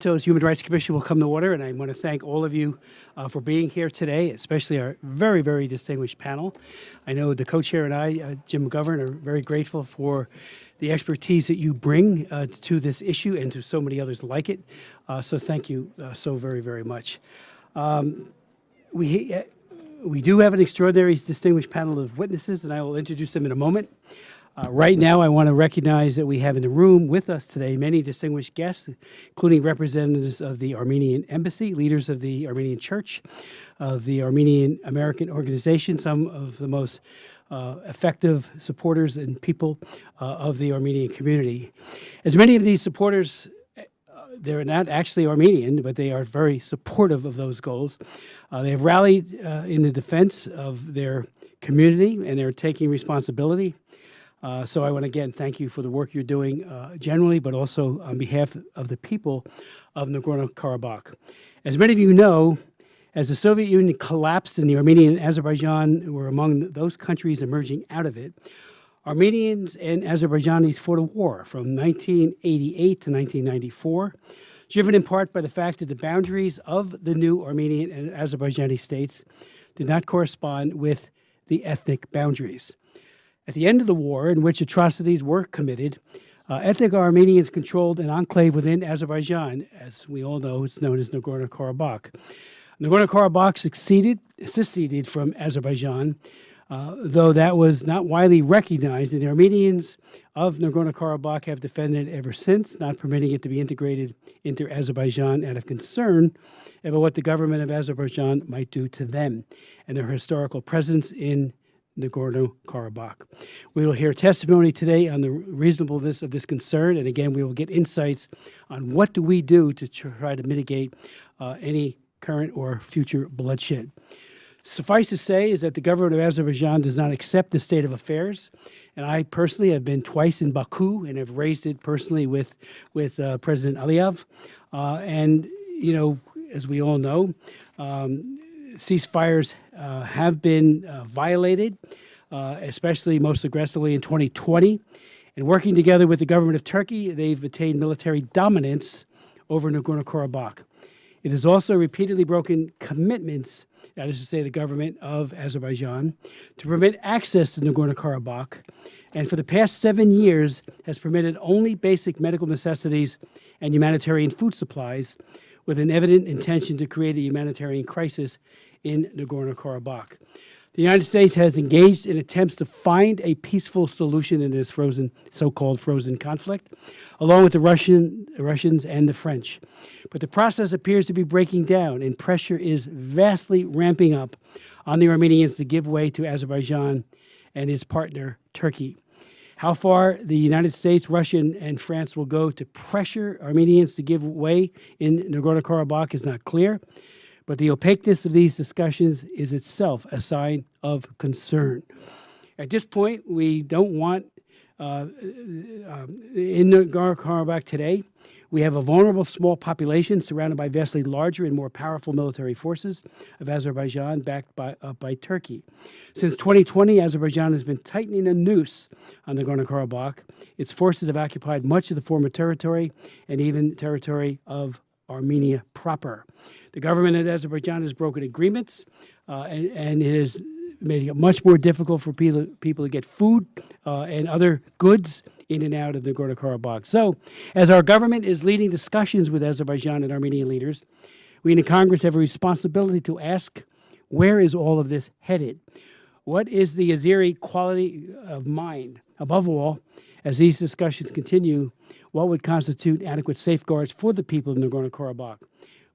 To's Human Rights Commission will come to order, and I want to thank all of you for being here today, especially our very, very distinguished panel. I know the co-chair and I, Jim McGovern, are very grateful for the expertise that you bring to this issue and to so many others like it. So thank you so very, very much. We do have an extraordinary distinguished panel of witnesses, and I will introduce them in a moment. Right now, I want to recognize that we have in the room with us today many distinguished guests, including representatives of the Armenian Embassy, leaders of the Armenian Church, of the Armenian American Organization, some of the most effective supporters and people of the Armenian community. As many of these supporters, they're not actually Armenian, but they are very supportive of those goals. They have rallied in the defense of their community, and they're taking responsibility. So I want to again thank you for the work you're doing generally, but also on behalf of the people of Nagorno-Karabakh. As many of you know, as the Soviet Union collapsed and the Armenian and Azerbaijan were among those countries emerging out of it, Armenians and Azerbaijanis fought a war from 1988 to 1994, driven in part by the fact that the boundaries of the new Armenian and Azerbaijani states did not correspond with the ethnic boundaries. At the end of the war, in which atrocities were committed, ethnic Armenians controlled an enclave within Azerbaijan. As we all know, it's known as Nagorno-Karabakh. Nagorno-Karabakh seceded from Azerbaijan, though that was not widely recognized, and the Armenians of Nagorno-Karabakh have defended it ever since, not permitting it to be integrated into Azerbaijan out of concern about what the government of Azerbaijan might do to them and their historical presence in Nagorno-Karabakh. We will hear testimony today on the reasonableness of this concern, and again, we will get insights on what do we do to try to mitigate any current or future bloodshed. Suffice to say is that the government of Azerbaijan does not accept the state of affairs, and I personally have been twice in Baku and have raised it personally with President Aliyev. And, you know, as we all know, ceasefires have been violated, especially most aggressively in 2020. And working together with the government of Turkey, they've attained military dominance over Nagorno-Karabakh. It has also repeatedly broken commitments, that is to say the government of Azerbaijan, to permit access to Nagorno-Karabakh, and for the past 7 years has permitted only basic medical necessities and humanitarian food supplies, with an evident intention to create a humanitarian crisis in Nagorno-Karabakh. The United States has engaged in attempts to find a peaceful solution in this so-called frozen conflict, along with the Russians and the French. But the process appears to be breaking down, and pressure is vastly ramping up on the Armenians to give way to Azerbaijan and its partner, Turkey. How far the United States, Russia, and France will go to pressure Armenians to give way in Nagorno-Karabakh is not clear, but the opaqueness of these discussions is itself a sign of concern. At this point, we don't want, in Nagorno-Karabakh today, we have a vulnerable small population surrounded by vastly larger and more powerful military forces of Azerbaijan backed by Turkey. Since 2020, Azerbaijan has been tightening a noose on Nagorno-Karabakh. Its forces have occupied much of the former territory and even territory of Armenia proper. The government of Azerbaijan has broken agreements, and it has made it much more difficult for people to get food and other goods in and out of Nagorno-Karabakh. So, as our government is leading discussions with Azerbaijan and Armenian leaders, we in the Congress have a responsibility to ask, where is all of this headed? What is the Azeri quality of mind? Above all, as these discussions continue, what would constitute adequate safeguards for the people of Nagorno-Karabakh?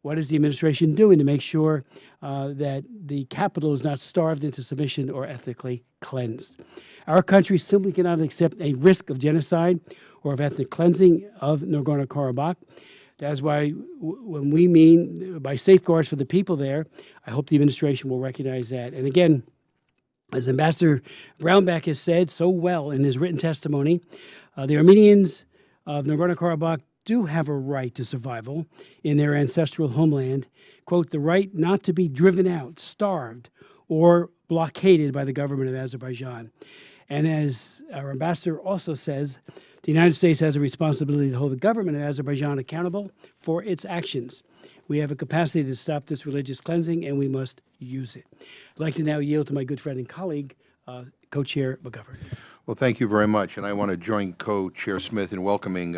What is the administration doing to make sure that the capital is not starved into submission or ethnically cleansed? Our country simply cannot accept a risk of genocide or of ethnic cleansing of Nagorno-Karabakh. That's why when we mean by safeguards for the people there, I hope the administration will recognize that. And again, as Ambassador Brownback has said so well in his written testimony, the Armenians of Nagorno-Karabakh do have a right to survival in their ancestral homeland, quote, the right not to be driven out, starved, or blockaded by the government of Azerbaijan. And as our ambassador also says, The United States has a responsibility to hold the government of Azerbaijan accountable for its actions. We have a capacity to stop this religious cleansing, and we must use it. I'd like to now yield to my good friend and colleague, Co-Chair McGovern. Well, thank you very much, and I want to join Co-Chair Smith in welcoming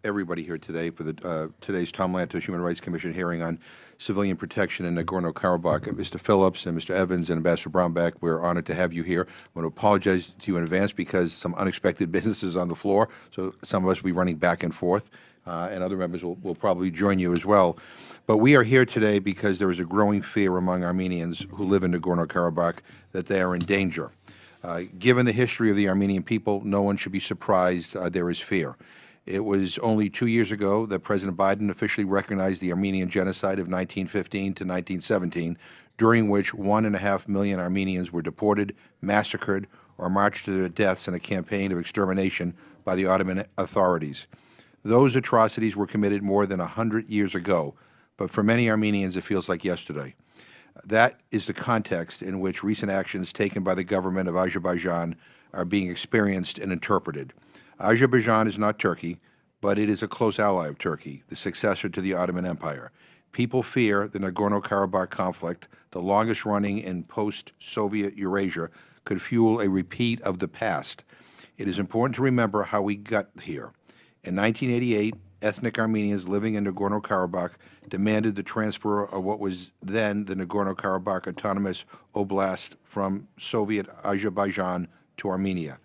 everybody here today for the today's Tom Lantos Human Rights Commission hearing on civilian protection in Nagorno-Karabakh. Mr. Phillips and Mr. Evans and Ambassador Brownback, we're honored to have you here. I want to apologize to you in advance because some unexpected business is on the floor, so some of us will be running back and forth, and other members will probably join you as well. But we are here today because there is a growing fear among Armenians who live in Nagorno-Karabakh that they are in danger. Given the history of the Armenian people, no one should be surprised there is fear. It was only 2 years ago that President Biden officially recognized the Armenian genocide of 1915 to 1917, during which 1.5 million Armenians were deported, massacred, or marched to their deaths in a campaign of extermination by the Ottoman authorities. Those atrocities were committed more than 100 years ago, but for many Armenians it feels like yesterday. That is the context in which recent actions taken by the government of Azerbaijan are being experienced and interpreted. Azerbaijan is not Turkey, but it is a close ally of Turkey, the successor to the Ottoman Empire. People fear the Nagorno-Karabakh conflict, the longest running in post-Soviet Eurasia, could fuel a repeat of the past. It is important to remember how we got here. In 1988, ethnic Armenians living in Nagorno-Karabakh demanded the transfer of what was then the Nagorno-Karabakh Autonomous Oblast from Soviet Azerbaijan to Armenia.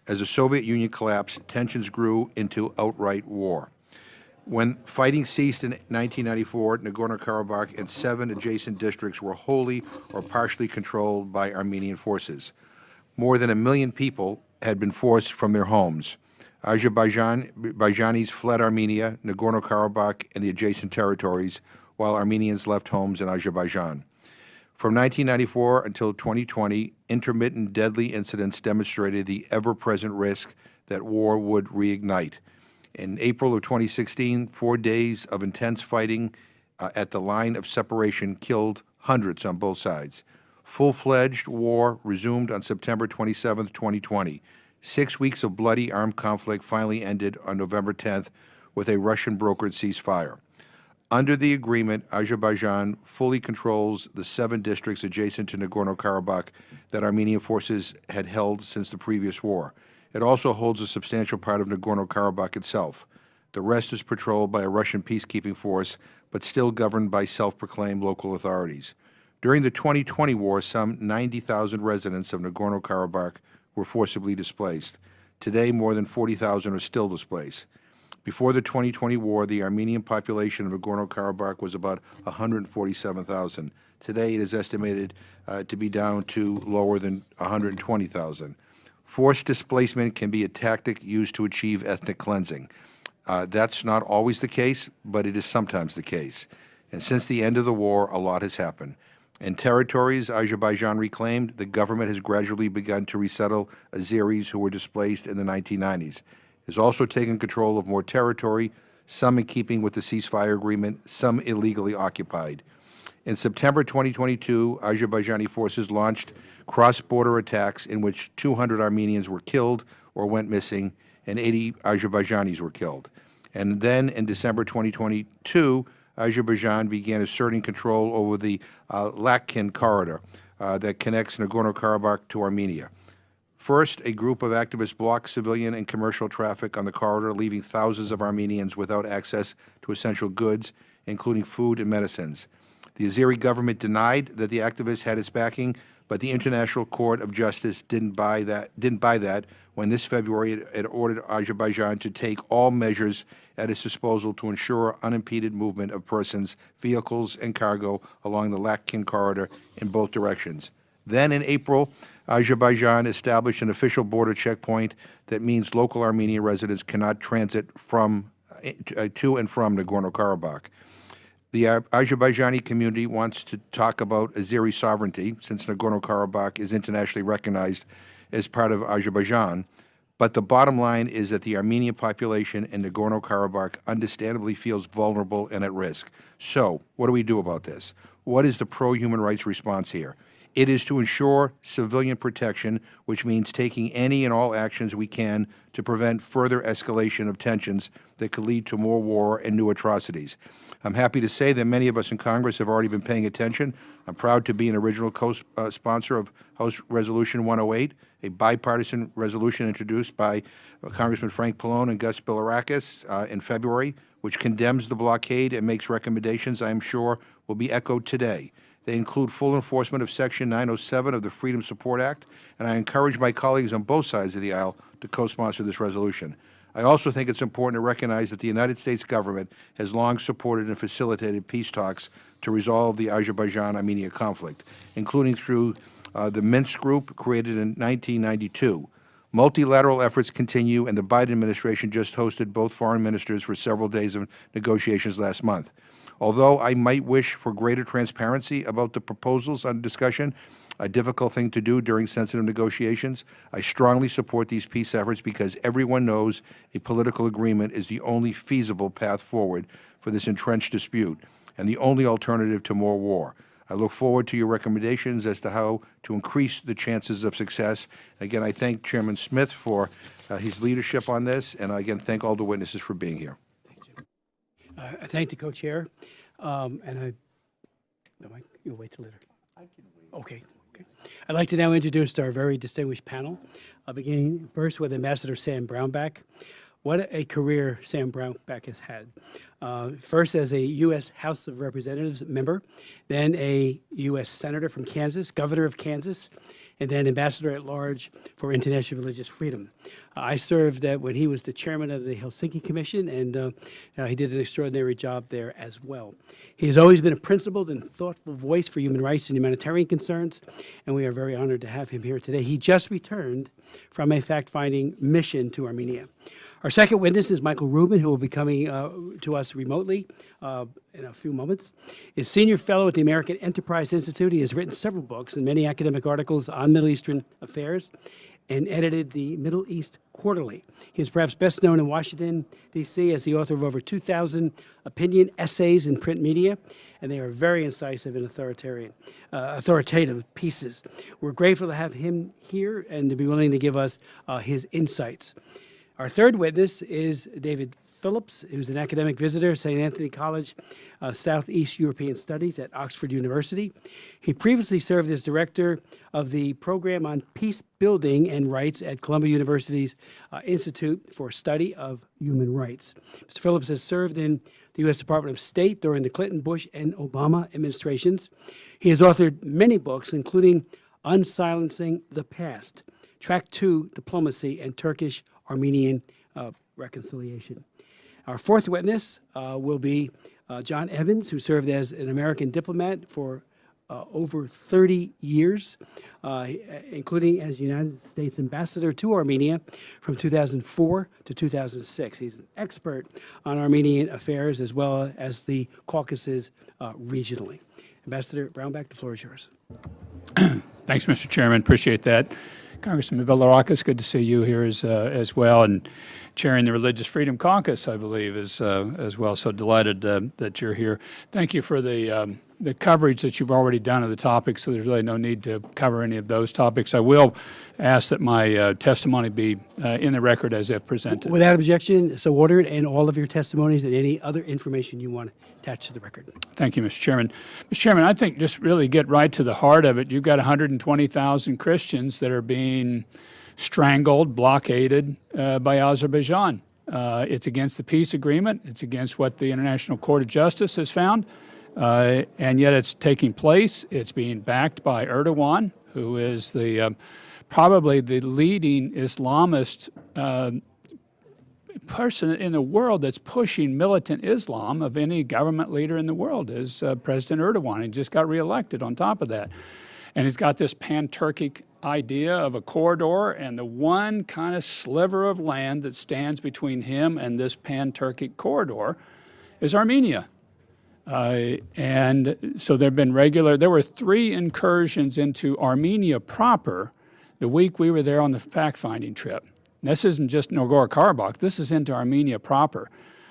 As the Soviet Union collapsed, tensions grew into outright war. When fighting ceased in 1994, Nagorno-Karabakh and 7 adjacent districts were wholly or partially controlled by Armenian forces. More than 1 million people had been forced from their homes. Azerbaijanis fled Armenia, Nagorno-Karabakh, and the adjacent territories, while Armenians left homes in Azerbaijan. From 1994 until 2020, intermittent deadly incidents demonstrated the ever-present risk that war would reignite. In April of 2016, 4 days of intense fighting at the line of separation killed hundreds on both sides. Full-fledged war resumed on September 27, 2020. 6 weeks of bloody armed conflict finally ended on November 10th with a Russian-brokered ceasefire. Under the agreement, Azerbaijan fully controls the 7 districts adjacent to Nagorno-Karabakh that Armenian forces had held since the previous war. It also holds a substantial part of Nagorno-Karabakh itself. The rest is patrolled by a Russian peacekeeping force, but still governed by self-proclaimed local authorities. During the 2020 war, some 90,000 residents of Nagorno-Karabakh were forcibly displaced. Today, more than 40,000 are still displaced. Before the 2020 war, the Armenian population of Nagorno-Karabakh was about 147,000. Today, it is estimated to be down to lower than 120,000. Forced displacement can be a tactic used to achieve ethnic cleansing. That's not always the case, but it is sometimes the case. And since the end of the war, a lot has happened. In territories Azerbaijan reclaimed, the government has gradually begun to resettle Azeris who were displaced in the 1990s. Has also taken control of more territory, some in keeping with the ceasefire agreement, some illegally occupied. In September 2022, Azerbaijani forces launched cross-border attacks in which 200 Armenians were killed or went missing, and 80 Azerbaijanis were killed. And then in December 2022, Azerbaijan began asserting control over the Lakhin corridor that connects Nagorno-Karabakh to Armenia. First, a group of activists blocked civilian and commercial traffic on the corridor, leaving thousands of Armenians without access to essential goods, including food and medicines. The Azeri government denied that the activists had its backing, but the International Court of Justice didn't buy that when this February it ordered Azerbaijan to take all measures at its disposal to ensure unimpeded movement of persons, vehicles, and cargo along the Lakhin corridor in both directions. Then in April, Azerbaijan established an official border checkpoint that means local Armenian residents cannot transit to and from Nagorno-Karabakh. The Azerbaijani community wants to talk about Azeri sovereignty, since Nagorno-Karabakh is internationally recognized as part of Azerbaijan. But the bottom line is that the Armenian population in Nagorno-Karabakh understandably feels vulnerable and at risk. So, what do we do about this? What is the pro-human rights response here? It is to ensure civilian protection, which means taking any and all actions we can to prevent further escalation of tensions that could lead to more war and new atrocities. I'm happy to say that many of us in Congress have already been paying attention. I'm proud to be an original co-sponsor of House Resolution 108, a bipartisan resolution introduced by Congressman Frank Pallone and Gus Bilirakis in February, which condemns the blockade and makes recommendations I am sure will be echoed today. They include full enforcement of Section 907 of the Freedom Support Act, and I encourage my colleagues on both sides of the aisle to co-sponsor this resolution. I also think it's important to recognize that the United States government has long supported and facilitated peace talks to resolve the Azerbaijan-Armenia conflict, including through the Minsk Group created in 1992. Multilateral efforts continue, and the Biden administration just hosted both foreign ministers for several days of negotiations last month. Although I might wish for greater transparency about the proposals under discussion, a difficult thing to do during sensitive negotiations, I strongly support these peace efforts because everyone knows a political agreement is the only feasible path forward for this entrenched dispute and the only alternative to more war. I look forward to your recommendations as to how to increase the chances of success. Again, I thank Chairman Smith for his leadership on this, and I again thank all the witnesses for being here. I thank the co-chair, you'll wait till later. I can wait. Okay. I'd like to now introduce our very distinguished panel, beginning first with Ambassador Sam Brownback. What a career Sam Brownback has had. First as a U.S. House of Representatives member, then a U.S. Senator from Kansas, Governor of Kansas, and then Ambassador at Large for International Religious Freedom. I served when he was the chairman of the Helsinki Commission, and he did an extraordinary job there as well. He has always been a principled and thoughtful voice for human rights and humanitarian concerns, and we are very honored to have him here today. He just returned from a fact-finding mission to Armenia. Our second witness is Michael Rubin, who will be coming to us remotely in a few moments. Is senior fellow at the American Enterprise Institute. He has written several books and many academic articles on Middle Eastern affairs and edited the Middle East Quarterly. He is perhaps best known in Washington, D.C. as the author of over 2,000 opinion essays in print media, and they are very incisive and authoritative pieces. We're grateful to have him here and to be willing to give us his insights. Our third witness is David Phillips, who's an academic visitor at St. Anthony College, Southeast European Studies at Oxford University. He previously served as director of the program on peace building and rights at Columbia University's Institute for Study of Human Rights. Mr. Phillips has served in the U.S. Department of State during the Clinton, Bush, and Obama administrations. He has authored many books, including Unsilencing the Past, Track 2, Diplomacy, and Turkish-Armenian Reconciliation. Our fourth witness will be John Evans, who served as an American diplomat for over 30 years, including as United States Ambassador to Armenia from 2004 to 2006. He's an expert on Armenian affairs as well as the Caucasus regionally. Ambassador Brownback, the floor is yours. Thanks, Mr. Chairman. Appreciate that. Congressman Bilirakis, good to see you here as well, and chairing the Religious Freedom Caucus, I believe, as well. So delighted that you're here. Thank you for the coverage that you've already done of the topics, so there's really no need to cover any of those topics. I will ask that my testimony be in the record as if presented. Without objection, so ordered, and all of your testimonies and any other information you want attached to the record. Thank you, Mr. Chairman. Mr. Chairman, I think just really get right to the heart of it. You've got 120,000 Christians that are being strangled, blockaded by Azerbaijan. It's against the peace agreement. It's against what the International Court of Justice has found. And yet it's taking place. It's being backed by Erdogan, who is the probably the leading Islamist person in the world that's pushing militant Islam of any government leader in the world is President Erdogan. He just got reelected on top of that. And he's got this pan-Turkic idea of a corridor, and the one kind of sliver of land that stands between him and this pan-Turkic corridor is Armenia. And so there were 3 incursions into Armenia proper the week we were there on the fact-finding trip. This isn't just Nagorno-Karabakh, this is into Armenia proper.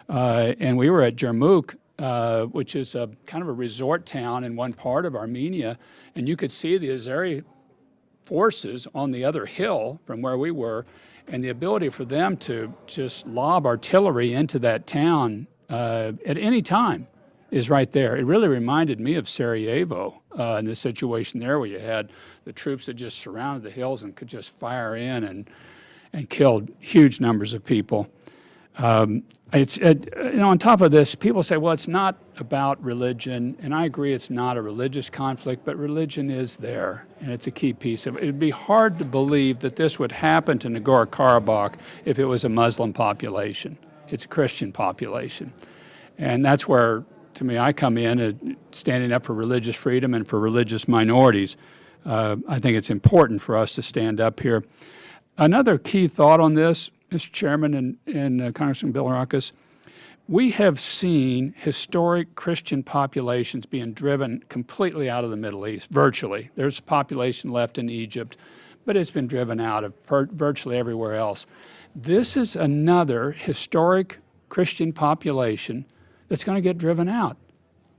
And we were at Jarmuk which is a kind of a resort town in one part of Armenia, and you could see the Azeri forces on the other hill from where we were, and the ability for them to just lob artillery into that town at any time is right there. It really reminded me of Sarajevo in the situation there, where you had the troops that just surrounded the hills and could just fire in and killed huge numbers of people. On top of this, people say, well, it's not about religion, and I agree it's not a religious conflict, but religion is there, and it's a key piece of it. It'd be hard to believe that this would happen to Nagorno-Karabakh if it was a Muslim population. It's a Christian population. And that's where, to me, I come in standing up for religious freedom and for religious minorities. I think it's important for us to stand up here. Another key thought on this, Mr. Chairman and Congressman Bilirakis, we have seen historic Christian populations being driven completely out of the Middle East, virtually. There's population left in Egypt, but it's been driven out of virtually everywhere else. This is another historic Christian population that's going to get driven out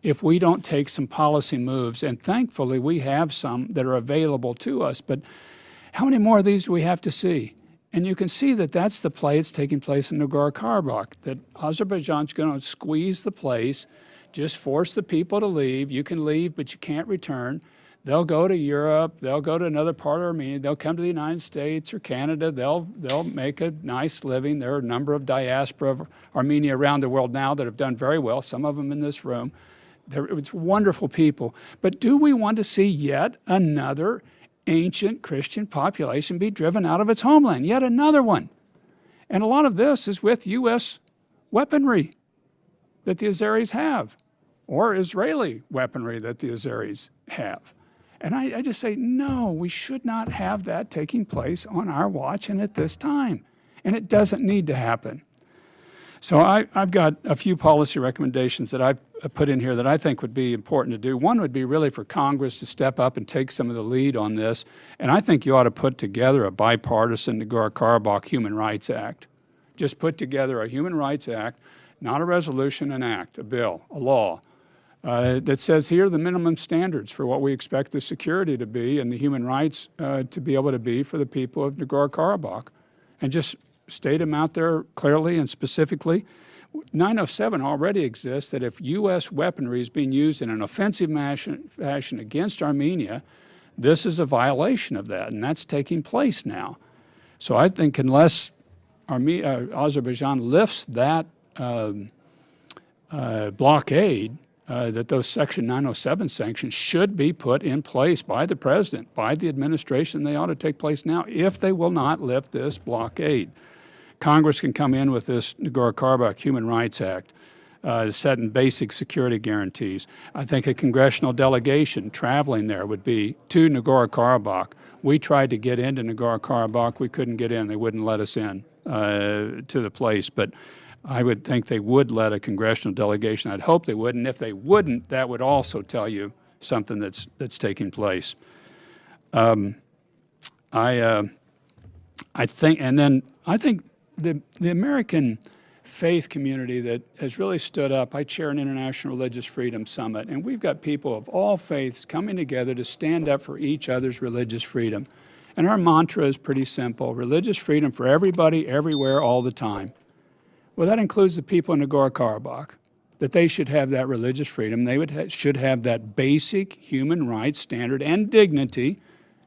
if we don't take some policy moves. And thankfully, we have some that are available to us. But how many more of these do we have to see? And you can see that that's the play that's taking place in Nagorno-Karabakh, that Azerbaijan's going to squeeze the place, just force the people to leave. You can leave, but you can't return. They'll go to Europe. They'll go to another part of Armenia. They'll come to the United States or Canada. They'll make a nice living. There are a number of diaspora of Armenia around the world now that have done very well, some of them in this room. It's wonderful people. But do we want to see yet another ancient Christian population be driven out of its homeland? Yet another one. And a lot of this is with U.S. weaponry that the Azeris have, or Israeli weaponry that the Azeris have. And I just say, no, we should not have that taking place on our watch and at this time. And it doesn't need to happen. So I've got a few policy recommendations that I've put in here that I think would be important to do. One would be really for Congress to step up and take some of the lead on this. And I think you ought to put together a bipartisan Nagorno-Karabakh Human Rights Act. Just put together a Human Rights Act, not a resolution, an act, a bill, a law, that says here are the minimum standards for what we expect the security to be and the human rights to be able to be for the people of Nagorno-Karabakh. And just state them out there clearly and specifically. 907 already exists that if U.S. weaponry is being used in an offensive fashion against Armenia, this is a violation of that, and that's taking place now. So I think unless Azerbaijan lifts that blockade, that those Section 907 sanctions should be put in place by the president, by the administration. They ought to take place now if they will not lift this blockade. Congress can come in with this Nagorno-Karabakh Human Rights Act, setting basic security guarantees. I think a congressional delegation traveling there would be to Nagorno-Karabakh. We tried to get into Nagorno-Karabakh. We couldn't get in. They wouldn't let us in to the place. But I would think they would let a congressional delegation. I'd hope they would. And if they wouldn't, that would also tell you something that's taking place. I think the American faith community that has really stood up. I chair an International Religious Freedom Summit, and we've got people of all faiths coming together to stand up for each other's religious freedom. And our mantra is pretty simple: religious freedom for everybody, everywhere, all the time. Well, that includes the people in Nagorno-Karabakh, that they should have that religious freedom. They should have that basic human rights standard and dignity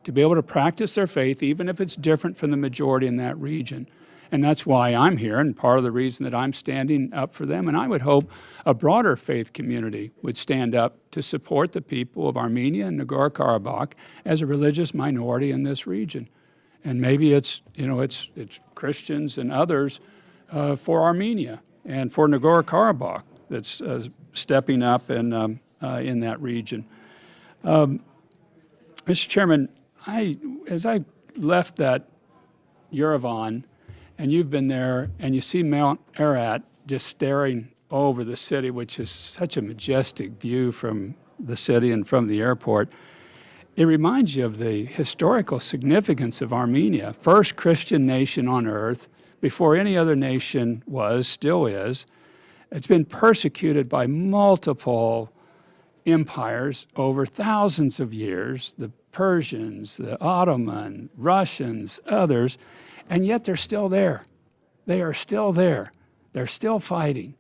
to be able to practice their faith, even if it's different from the majority in that region. And that's why I'm here, and part of the reason that I'm standing up for them. And I would hope a broader faith community would stand up to support the people of Armenia and Nagorno-Karabakh as a religious minority in this region. And maybe it's Christians and others for Armenia and for Nagorno-Karabakh that's stepping up in that region. Mr. Chairman, as I left that Yerevan, and you've been there, and you see Mount Ararat just staring over the city, which is such a majestic view from the city and from the airport, it reminds you of the historical significance of Armenia, first Christian nation on earth, before any other nation was, still is. It's been persecuted by multiple empires over thousands of years, the Persians, the Ottoman, Russians, others, and yet they're still there. They are still there. They're still fighting.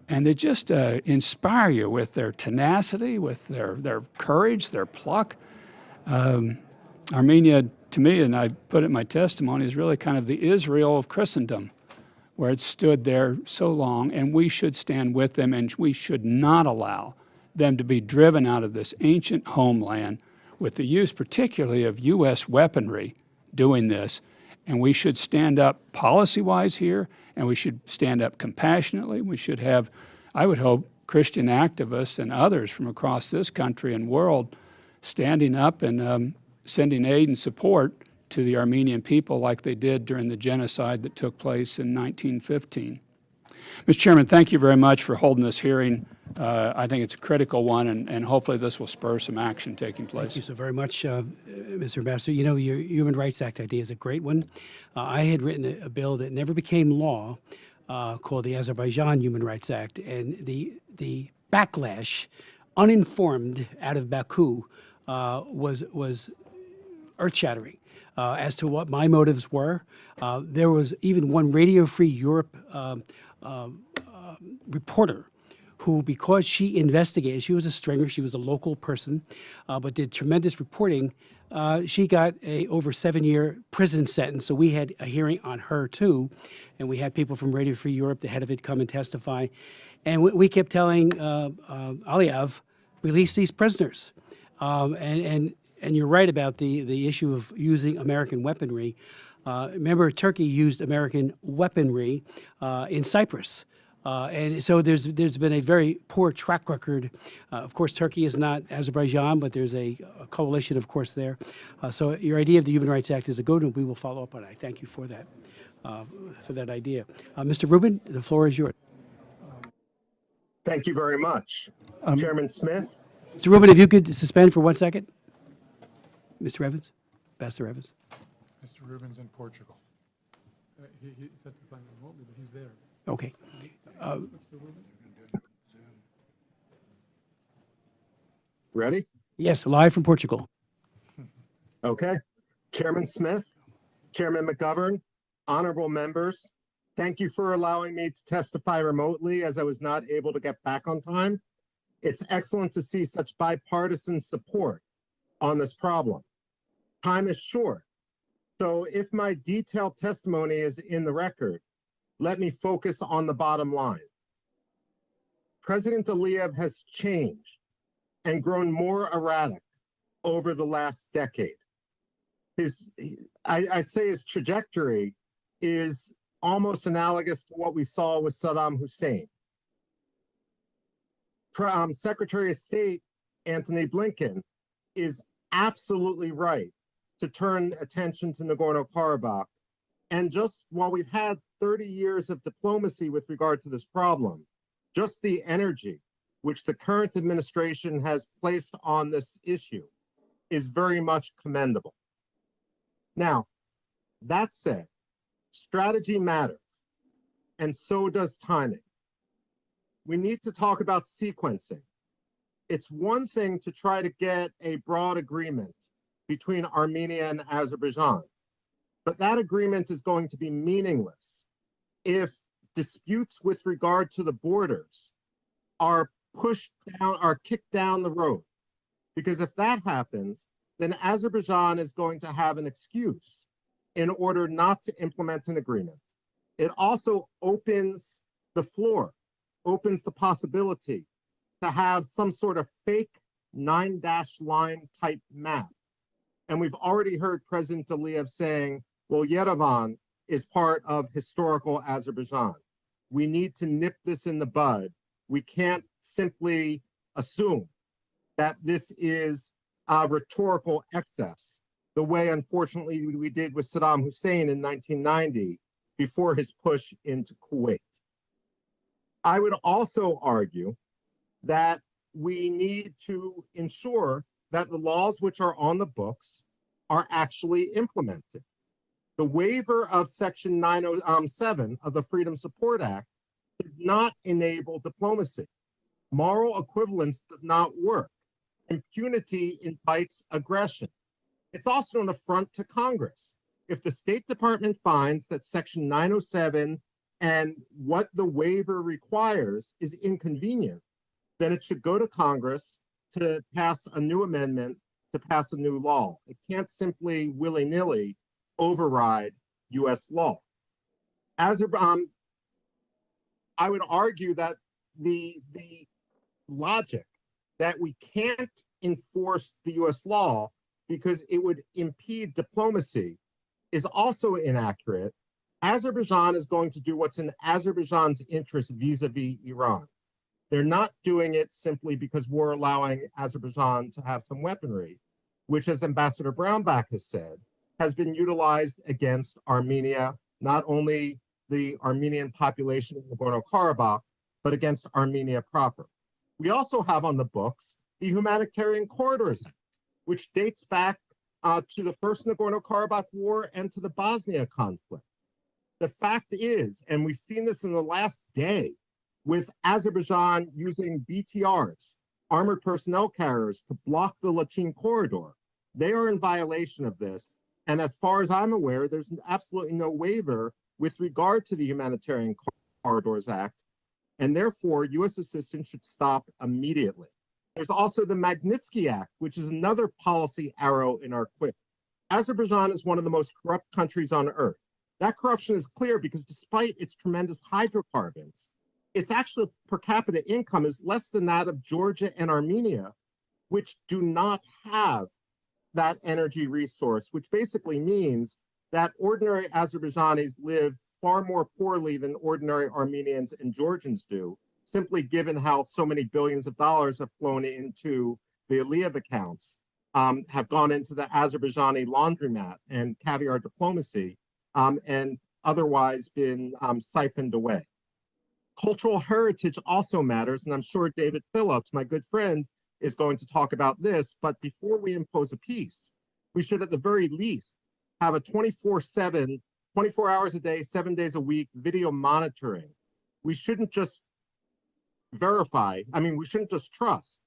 And they just inspire you with their tenacity, with their courage, their pluck. Armenia, to me, and I put it in my testimony, is really kind of the Israel of Christendom, where it stood there so long, and we should stand with them, and we should not allow them to be driven out of this ancient homeland with the use particularly of U.S. weaponry doing this. And we should stand up policy-wise here, and we should stand up compassionately. We should have, I would hope, Christian activists and others from across this country and world standing up and sending aid and support to the Armenian people like they did during the genocide that took place in 1915. Mr. Chairman, thank you very much for holding this hearing. I think it's a critical one, and hopefully this will spur some action taking place. Thank you so very much, Mr. Ambassador. You know, your Human Rights Act idea is a great one. I had written a bill that never became law called the Azerbaijan Human Rights Act, and the backlash, uninformed, out of Baku was earth-shattering as to what my motives were. There was even one Radio Free Europe reporter who, because she investigated, she was a stringer, she was a local person, but did tremendous reporting, she got a over 7-year prison sentence. So we had a hearing on her too, and we had people from Radio Free Europe, the head of it, come and testify. And we kept telling Aliyev, release these prisoners. And you're right about the issue of using American weaponry. Remember, Turkey used American weaponry in Cyprus. And so there's been a very poor track record. Of course, Turkey is not Azerbaijan, but there's a coalition, of course, there. So your idea of the Human Rights Act is a good one. We will follow up on it. I thank you for that idea. Mr. Rubin, the floor is yours. Thank you very much. Chairman Smith. Mr. Rubin, if you could suspend for 1 second. Mr. Evans, Pastor Evans. Mr. Rubin's in Portugal. He's testifying remotely, but he's there. Okay. Ready? Yes, live from Portugal. Okay. Chairman Smith, Chairman McGovern, honorable members, thank you for allowing me to testify remotely as I was not able to get back on time. It's excellent to see such bipartisan support on this problem. Time is short. So if my detailed testimony is in the record, let me focus on the bottom line. President Aliyev has changed and grown more erratic over the last decade. I'd say his trajectory is almost analogous to what we saw with Saddam Hussein. Secretary of State Antony Blinken is absolutely right to turn attention to Nagorno-Karabakh. And just while we've had 30 years of diplomacy with regard to this problem, just the energy which the current administration has placed on this issue is very much commendable. Now, that said, strategy matters, and so does timing. We need to talk about sequencing. It's one thing to try to get a broad agreement between Armenia and Azerbaijan, but that agreement is going to be meaningless if disputes with regard to the borders are pushed down, are kicked down the road. Because if that happens, then Azerbaijan is going to have an excuse in order not to implement an agreement. It also opens the floor, opens the possibility to have some sort of fake 9-dash line type map. And we've already heard President Aliyev saying, well, Yerevan is part of historical Azerbaijan. We need to nip this in the bud. We can't simply assume that this is a rhetorical excess, the way, unfortunately, we did with Saddam Hussein in 1990 before his push into Kuwait. I would also argue that we need to ensure that the laws which are on the books are actually implemented. The waiver of Section 907 of the Freedom Support Act does not enable diplomacy. Moral equivalence does not work. Impunity invites aggression. It's also an affront to Congress. If the State Department finds that Section 907 and what the waiver requires is inconvenient, then it should go to Congress to pass a new amendment, to pass a new law. It can't simply willy-nilly override US law. I would argue that the logic that we can't enforce the US law because it would impede diplomacy is also inaccurate. Azerbaijan is going to do what's in Azerbaijan's interest vis-a-vis Iran. They're not doing it simply because we're allowing Azerbaijan to have some weaponry, which, as Ambassador Brownback has said, has been utilized against Armenia, not only the Armenian population in Nagorno-Karabakh, but against Armenia proper. We also have on the books the Humanitarian Corridors Act, which dates back to the first Nagorno-Karabakh war and to the Bosnia conflict. The fact is, and we've seen this in the last day, with Azerbaijan using BTRs, armored personnel carriers, to block the Lachin corridor, they are in violation of this. And as far as I'm aware, there's absolutely no waiver with regard to the Humanitarian Corridors Act, and therefore US assistance should stop immediately. There's also the Magnitsky Act, which is another policy arrow in our quiver. Azerbaijan is one of the most corrupt countries on earth. That corruption is clear because despite its tremendous hydrocarbons, its actual per capita income is less than that of Georgia and Armenia, which do not have that energy resource, which basically means that ordinary Azerbaijanis live far more poorly than ordinary Armenians and Georgians do, simply given how so many billions of dollars have flown into the Aliyev accounts, have gone into the Azerbaijani laundromat and caviar diplomacy, and otherwise been siphoned away. Cultural heritage also matters, and I'm sure David Phillips, my good friend, is going to talk about this, but before we impose a peace, we should at the very least have a 24/7, 24 hours a day, 7 days a week video monitoring. We shouldn't just verify. We shouldn't just trust.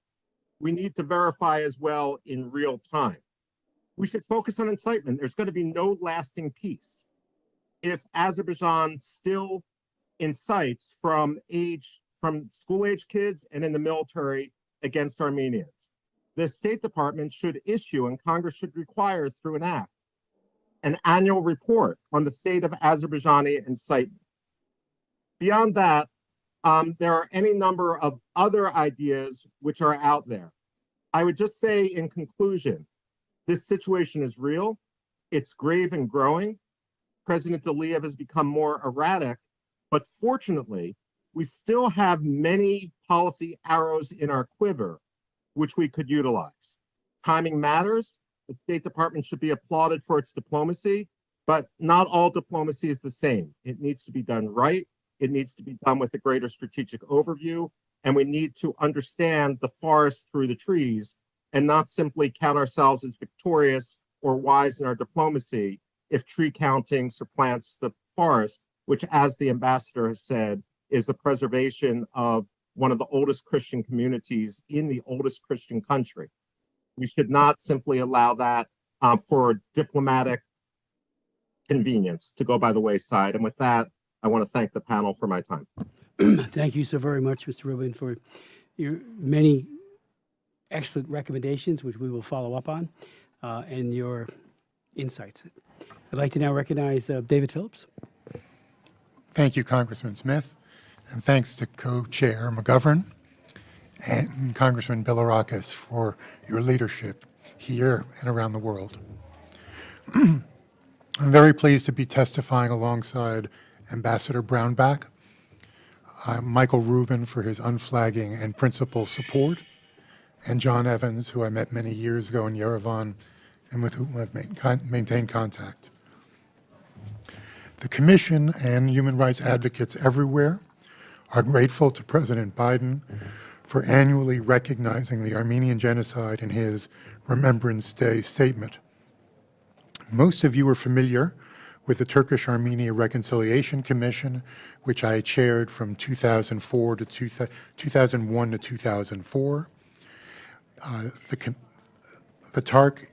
We need to verify as well in real time. We should focus on incitement. There's going to be no lasting peace if Azerbaijan still incites from school-age kids and in the military against Armenians. The State Department should issue, and Congress should require through an act, an annual report on the state of Azerbaijani incitement. Beyond that, there are any number of other ideas which are out there. I would just say in conclusion, this situation is real, it's grave and growing. President Aliyev has become more erratic, but fortunately, we still have many policy arrows in our quiver which we could utilize. Timing matters. The State Department should be applauded for its diplomacy, but not all diplomacy is the same. It needs to be done right. It needs to be done with a greater strategic overview, and we need to understand the forest through the trees and not simply count ourselves as victorious or wise in our diplomacy if tree counting supplants the forest, which, as the ambassador has said, is the preservation of one of the oldest Christian communities in the oldest Christian country. We should not simply allow that for diplomatic convenience to go by the wayside. And with that, I want to thank the panel for my time. Thank you so very much, Mr. Rubin, for your many excellent recommendations, which we will follow up on, and your insights. I'd like to now recognize David Phillips. Thank you, Congressman Smith, and thanks to Co-Chair McGovern and Congressman Bilirakis for your leadership here and around the world. I'm very pleased to be testifying alongside Ambassador Brownback, Michael Rubin for his unflagging and principled support, and John Evans, who I met many years ago in Yerevan and with whom I've maintained contact. The Commission and human rights advocates everywhere are grateful to President Biden for annually recognizing the Armenian genocide in his Remembrance Day statement. Most of you are familiar with the Turkish-Armenia Reconciliation Commission, which I chaired from 2001 to 2004. The TARC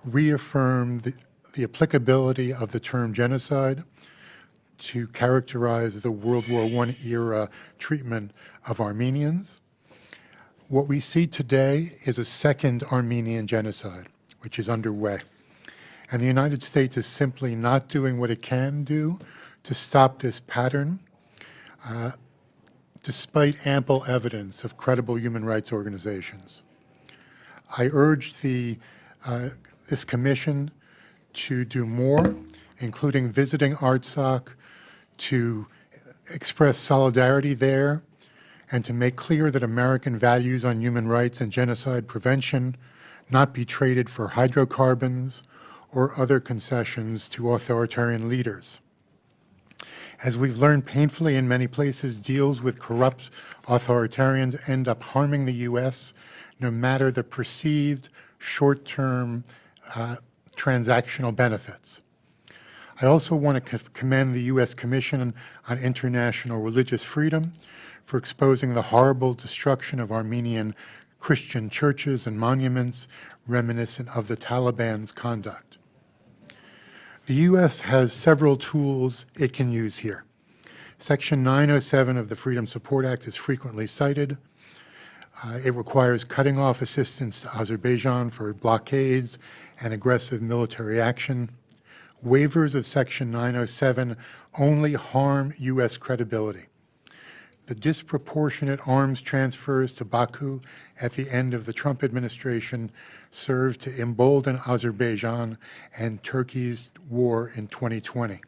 reaffirmed the applicability of the term genocide to characterize the World War I era treatment of Armenians. What we see today is a second Armenian genocide, which is underway. And the United States is simply not doing what it can do to stop this pattern, despite ample evidence of credible human rights organizations. I urge this commission to do more, including visiting Artsakh, to express solidarity there, and to make clear that American values on human rights and genocide prevention not be traded for hydrocarbons or other concessions to authoritarian leaders. As we've learned painfully in many places, deals with corrupt authoritarians end up harming the U.S., no matter the perceived short-term transactional benefits. I also want to commend the U.S. Commission on International Religious Freedom for exposing the horrible destruction of Armenian Christian churches and monuments reminiscent of the Taliban's conduct. The U.S. has several tools it can use here. Section 907 of the Freedom Support Act is frequently cited. It requires cutting off assistance to Azerbaijan for blockades and aggressive military action. Waivers of Section 907 only harm U.S. credibility. The disproportionate arms transfers to Baku at the end of the Trump administration served to embolden Azerbaijan and Turkey's war in 2020.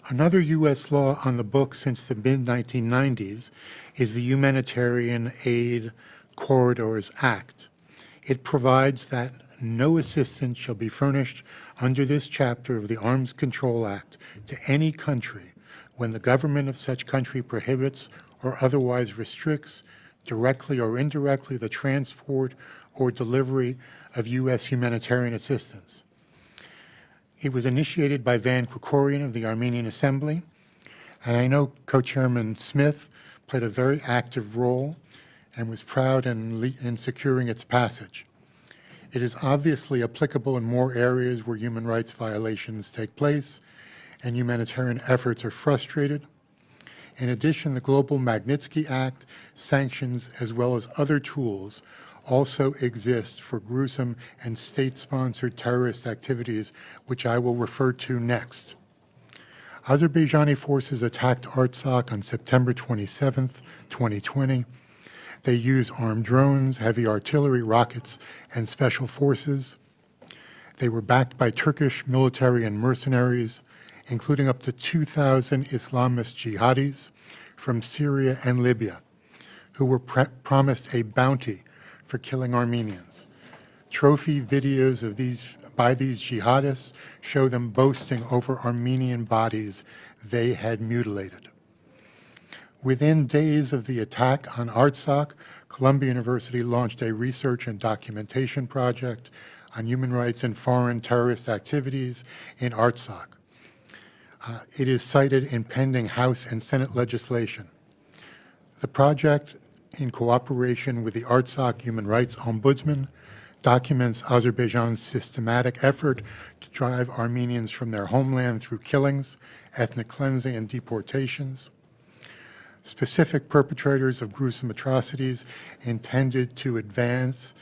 Another U.S. law on the books since the mid-1990s is the Humanitarian Aid Corridors Act. It provides that no assistance shall be furnished under this chapter of the Arms Control Act to any country when the government of such country prohibits or otherwise restricts, directly or indirectly, the transport or delivery of U.S. humanitarian assistance. It was initiated by Van Krikorian of the Armenian Assembly, and I know Co-Chairman Smith played a very active role and was proud in securing its passage. It is obviously applicable in more areas where human rights violations take place and humanitarian efforts are frustrated. In addition, the Global Magnitsky Act sanctions, as well as other tools, also exist for gruesome and state-sponsored terrorist activities, which I will refer to next. Azerbaijani forces attacked Artsakh on September 27, 2020. They use armed drones, heavy artillery, rockets, and special forces. They were backed by Turkish military and mercenaries, including up to 2,000 Islamist jihadis from Syria and Libya, who were promised a bounty for killing Armenians. Trophy videos of these jihadists show them boasting over Armenian bodies they had mutilated. Within days of the attack on Artsakh, Columbia University launched a research and documentation project on human rights and foreign terrorist activities in Artsakh. It is cited in pending House and Senate legislation. The project, in cooperation with the Artsakh Human Rights Ombudsman, documents Azerbaijan's systematic effort to drive Armenians from their homeland through killings, ethnic cleansing, and deportations. Specific perpetrators of gruesome atrocities intended to advance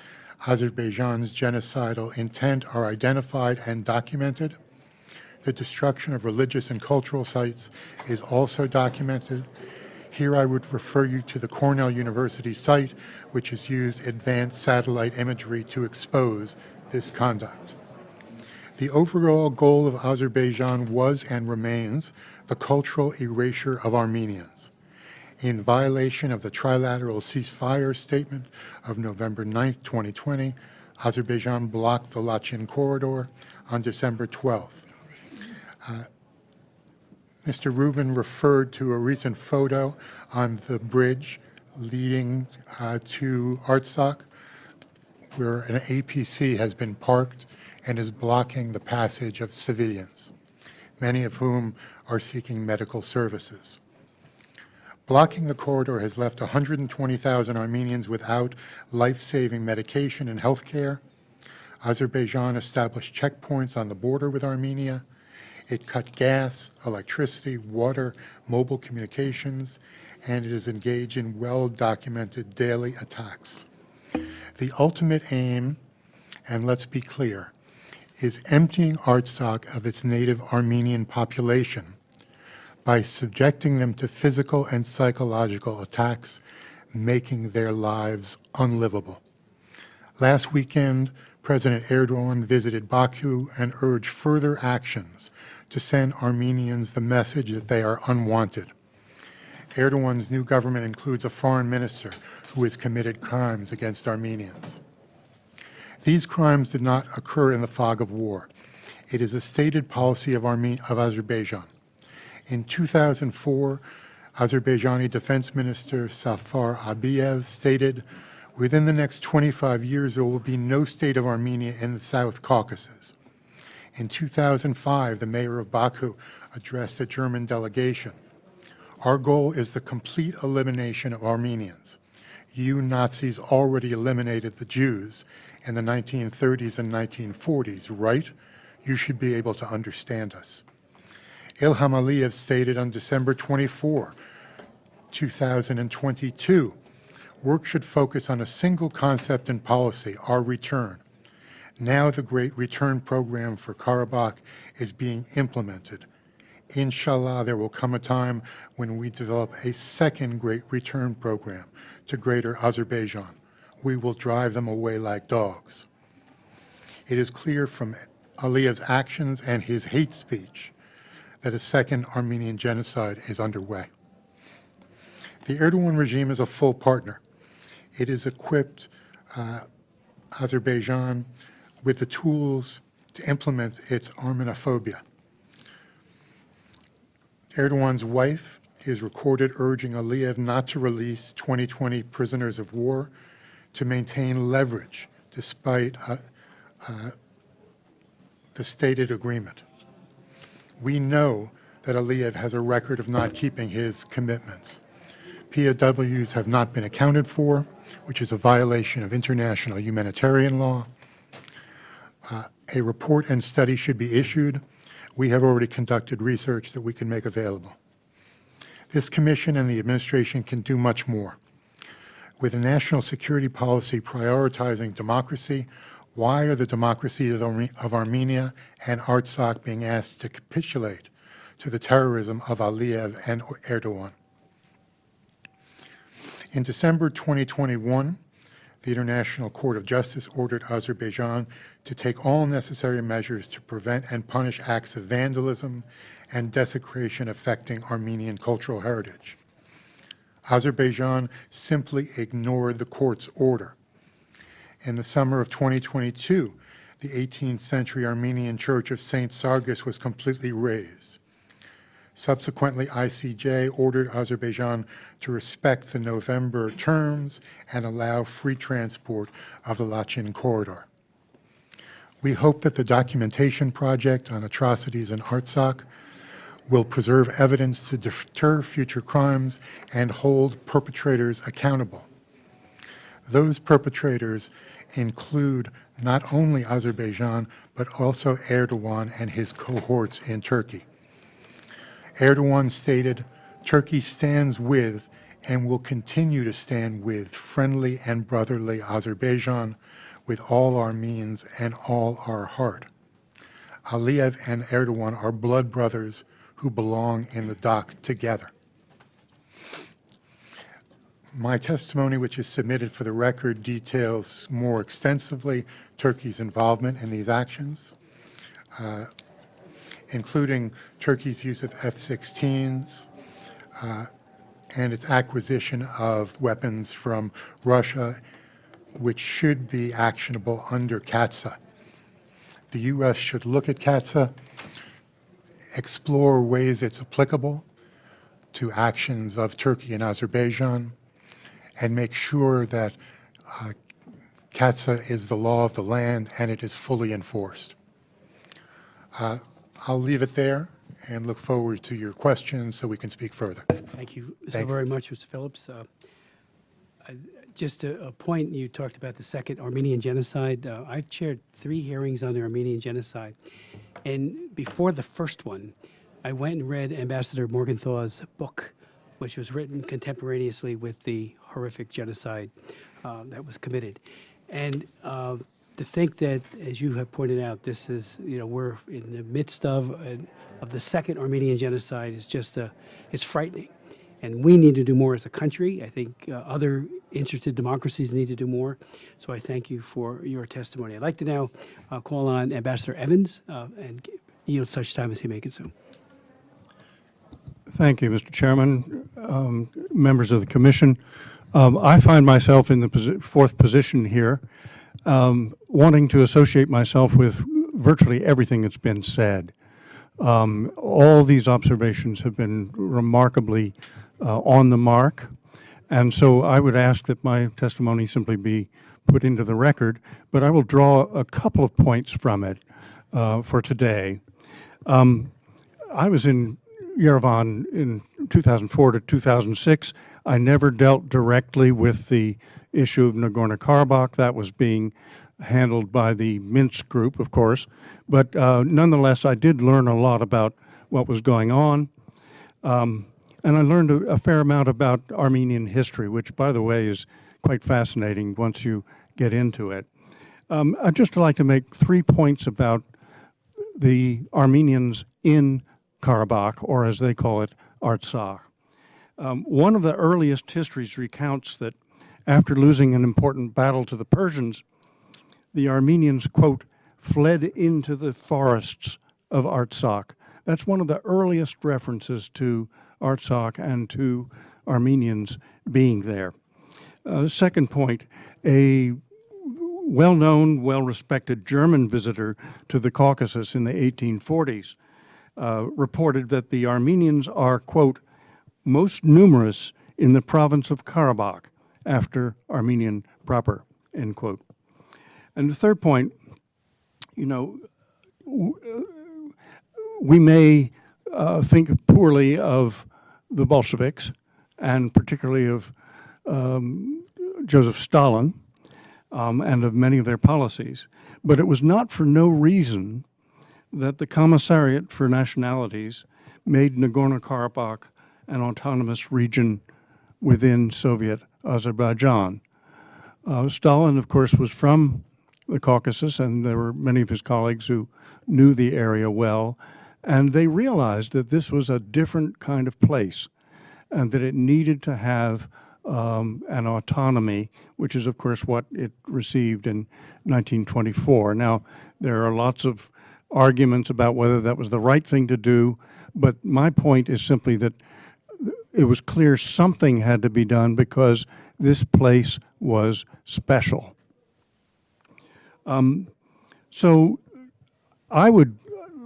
Azerbaijan's genocidal intent are identified and documented. The destruction of religious and cultural sites is also documented. Here I would refer you to the Cornell University site, which has used advanced satellite imagery to expose this conduct. The overall goal of Azerbaijan was and remains the cultural erasure of Armenians. In violation of the trilateral ceasefire statement of November 9, 2020, Azerbaijan blocked the Lachin corridor on December 12th. Mr. Rubin referred to a recent photo on the bridge leading to Artsakh, where an APC has been parked and is blocking the passage of civilians. many of whom are seeking medical services. Blocking the corridor has left 120,000 Armenians without life-saving medication and health care. Azerbaijan established checkpoints on the border with Armenia. It cut gas, electricity, water, mobile communications, and it is engaged in well-documented daily attacks. The ultimate aim, and let's be clear, is emptying Artsakh of its native Armenian population by subjecting them to physical and psychological attacks, making their lives unlivable. Last weekend, President Erdogan visited Baku and urged further actions to send Armenians the message that they are unwanted. Erdogan's new government includes a foreign minister who has committed crimes against Armenians. These crimes did not occur in the fog of war. It is a stated policy of Azerbaijan. In 2004, Azerbaijani Defense Minister Safar Abiyev stated, "Within the next 25 years, there will be no state of Armenia in the South Caucasus." In 2005, the mayor of Baku addressed a German delegation. "Our goal is the complete elimination of Armenians. You Nazis already eliminated the Jews in the 1930s and 1940s, right? You should be able to understand us." Ilham Aliyev stated on December 24, 2022, "Work should focus on a single concept and policy, our return. Now the Great Return Program for Karabakh is being implemented. Inshallah, there will come a time when we develop a second Great Return Program to Greater Azerbaijan. We will drive them away like dogs." It is clear from Aliyev's actions and his hate speech that a second Armenian genocide is underway. The Erdogan regime is a full partner. It has equipped Azerbaijan with the tools to implement its Armenophobia. Erdogan's wife is recorded urging Aliyev not to release 2020 prisoners of war, to maintain leverage despite the stated agreement. We know that Aliyev has a record of not keeping his commitments. POWs have not been accounted for, which is a violation of international humanitarian law. A report and study should be issued. We have already conducted research that we can make available. This commission and the administration can do much more. With a national security policy prioritizing democracy, why are the democracies of Armenia and Artsakh being asked to capitulate to the terrorism of Aliyev and Erdogan? In December 2021, the International Court of Justice ordered Azerbaijan to take all necessary measures to prevent and punish acts of vandalism and desecration affecting Armenian cultural heritage. Azerbaijan simply ignored the court's order. In the summer of 2022, the 18th century Armenian church of St. Sargis was completely razed. Subsequently, ICJ ordered Azerbaijan to respect the November terms and allow free transport of the Lachin corridor. We hope that the documentation project on atrocities in Artsakh will preserve evidence to deter future crimes and hold perpetrators accountable. Those perpetrators include not only Azerbaijan, but also Erdogan and his cohorts in Turkey. Erdogan stated, "Turkey stands with and will continue to stand with friendly and brotherly Azerbaijan with all our means and all our heart." Aliyev and Erdogan are blood brothers who belong in the dock together. My testimony, which is submitted for the record, details more extensively Turkey's involvement in these actions, including Turkey's use of F-16s and its acquisition of weapons from Russia, which should be actionable under CATSA. The U.S. should look at CATSA, explore ways it's applicable to actions of Turkey and Azerbaijan, and make sure that CATSA is the law of the land and it is fully enforced. I'll leave it there, and look forward to your questions so we can speak further. Thank you so Thanks. very much, Mr. Phillips. Just a point, you talked about the second Armenian genocide. I've chaired 3 hearings on the Armenian genocide. And before the first one, I went and read Ambassador Morgenthau's book, which was written contemporaneously with the horrific genocide that was committed. And to think that, as you have pointed out, this is, we're in the midst of the second Armenian genocide is just, it's frightening. And we need to do more as a country. I think other interested democracies need to do more. So I thank you for your testimony. I'd like to now call on Ambassador Evans and yield such time as he may consume. Thank you, Mr. Chairman, members of the Commission. I find myself in the fourth position here, wanting to associate myself with virtually everything that's been said. All these observations have been remarkably on the mark, and so I would ask that my testimony simply be put into the record, but I will draw a couple of points from it for today. I was in Yerevan in 2004 to 2006. I never dealt directly with the issue of Nagorno-Karabakh. That was being handled by the Minsk group, of course. But nonetheless, I did learn a lot about what was going on. And I learned a fair amount about Armenian history, which, by the way, is quite fascinating once you get into it. I'd just like to make 3 points about the Armenians in Karabakh, or as they call it, Artsakh. One of the earliest histories recounts that after losing an important battle to the Persians, the Armenians, quote, fled into the forests of Artsakh. That's one of the earliest references to Artsakh and to Armenians being there. Second point, a well-known, well-respected German visitor to the Caucasus in the 1840s reported that the Armenians are, quote, most numerous in the province of Karabakh after Armenian proper, end quote. And the third point, we may think poorly of the Bolsheviks, and particularly of Joseph Stalin, and of many of their policies. But it was not for no reason that the Commissariat for Nationalities made Nagorno-Karabakh an autonomous region within Soviet Azerbaijan. Stalin, of course, was from the Caucasus, and there were many of his colleagues who knew the area well, and they realized that this was a different kind of place and that it needed to have an autonomy, which is, of course, what it received in 1924. Now, there are lots of arguments about whether that was the right thing to do, but my point is simply that it was clear something had to be done because this place was special. So I would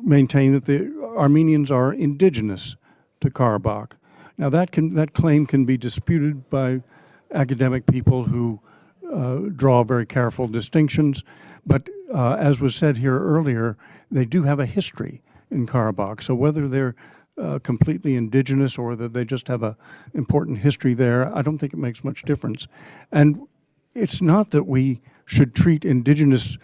maintain that the Armenians are indigenous to Karabakh. Now that claim can be disputed by academic people who draw very careful distinctions, but as was said here earlier, they do have a history in Karabakh. So whether they're completely indigenous or that they just have an important history there, I don't think it makes much difference. And it's not that we should treat indigenous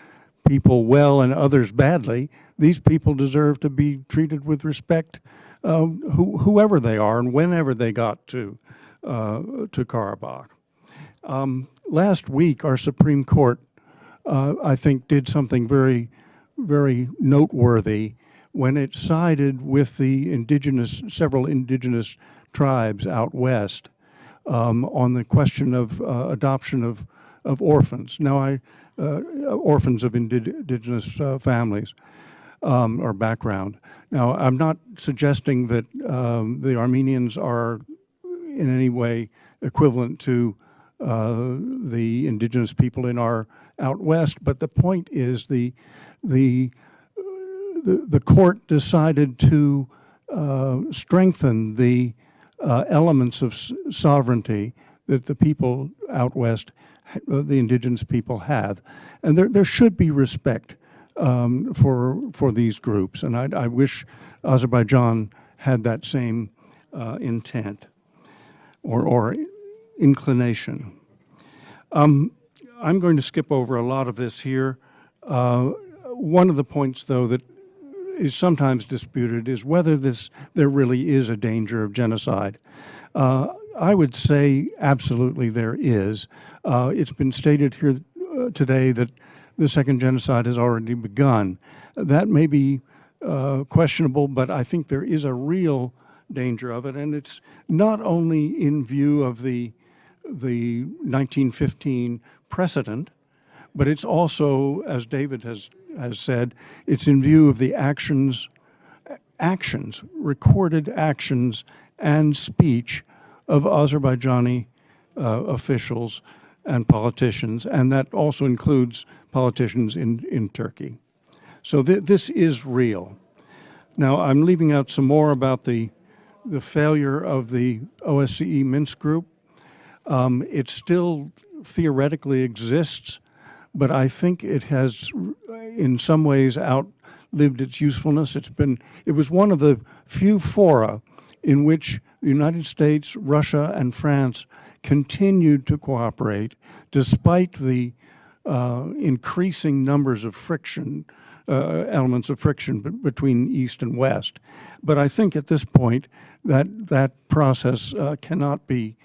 people well and others badly. These people deserve to be treated with respect, whoever they are and whenever they got to Karabakh. Last week, our Supreme Court, I think, did something very, very noteworthy when it sided with the several indigenous tribes out west on the question of adoption of orphans. Now, orphans of indigenous families or background. Now, I'm not suggesting that the Armenians are in any way equivalent to the indigenous people in our out west, but the point is the court decided to strengthen the elements of sovereignty that the people out west, the indigenous people, have. And there should be respect for these groups. And I wish Azerbaijan had that same intent or inclination. I'm going to skip over a lot of this here. One of the points, though, that is sometimes disputed is whether there really is a danger of genocide. I would say absolutely there is. It's been stated here today that the second genocide has already begun. That may be questionable, but I think there is a real danger of it, and it's not only in view of the 1915 precedent, but it's also, as David has said, it's in view of the actions, recorded actions and speech of Azerbaijani officials and politicians, and that also includes politicians in Turkey. So this is real. Now, I'm leaving out some more about the failure of the OSCE Minsk group. It still theoretically exists, but I think it has, in some ways, outlived its usefulness. It was one of the few fora in which the United States, Russia, and France continued to cooperate despite the increasing numbers of friction, elements of friction between East and West. But I think at this point that process cannot be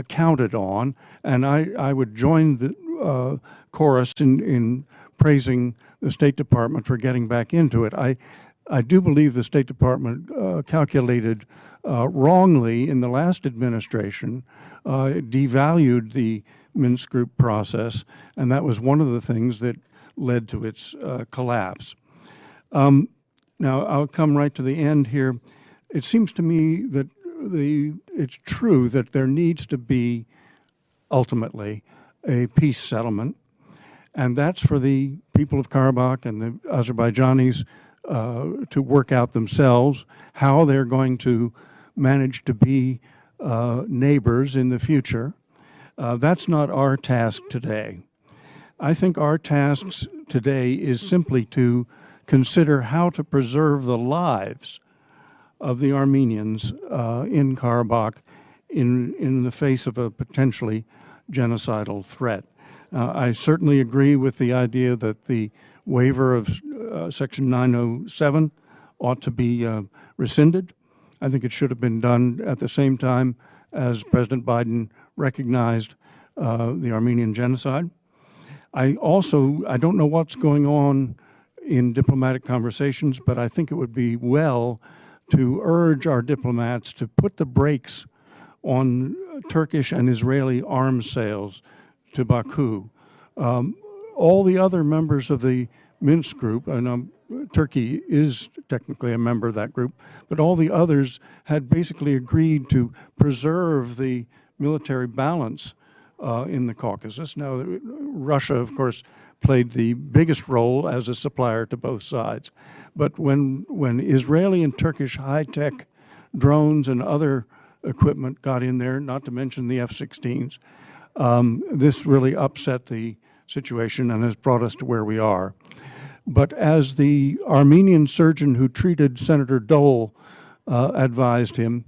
counted on, and I would join the chorus in praising the State Department for getting back into it. I do believe the State Department calculated wrongly in the last administration, devalued the Minsk group process, and that was one of the things that led to its collapse. Now, I'll come right to the end here. It seems to me that it's true that there needs to be ultimately a peace settlement, and that's for the people of Karabakh and the Azerbaijanis to work out themselves how they're going to manage to be neighbors in the future. That's not our task today. I think our task today is simply to consider how to preserve the lives of the Armenians in Karabakh in the face of a potentially genocidal threat. I certainly agree with the idea that the waiver of Section 907 ought to be rescinded. I think it should have been done at the same time as President Biden recognized the Armenian genocide. I don't know what's going on in diplomatic conversations, but I think it would be well to urge our diplomats to put the brakes on Turkish and Israeli arms sales to Baku. All the other members of the Minsk group, and Turkey is technically a member of that group, but all the others had basically agreed to preserve the military balance in the Caucasus. Now, Russia, of course, played the biggest role as a supplier to both sides. But when Israeli and Turkish high-tech drones and other equipment got in there, not to mention the F-16s, this really upset the situation and has brought us to where we are. But as the Armenian surgeon who treated Senator Dole advised him,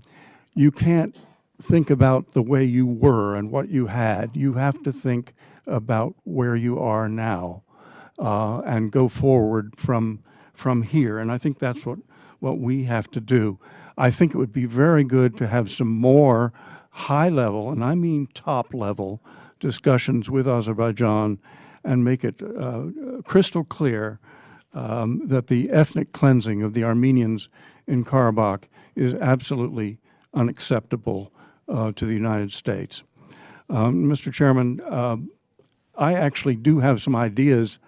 you can't think about the way you were and what you had. You have to think about where you are now and go forward from here. And I think that's what we have to do. I think it would be very good to have some more high-level, and I mean top-level, discussions with Azerbaijan and make it crystal clear that the ethnic cleansing of the Armenians in Karabakh is absolutely unacceptable to the United States. Mr. Chairman, I actually do have some ideas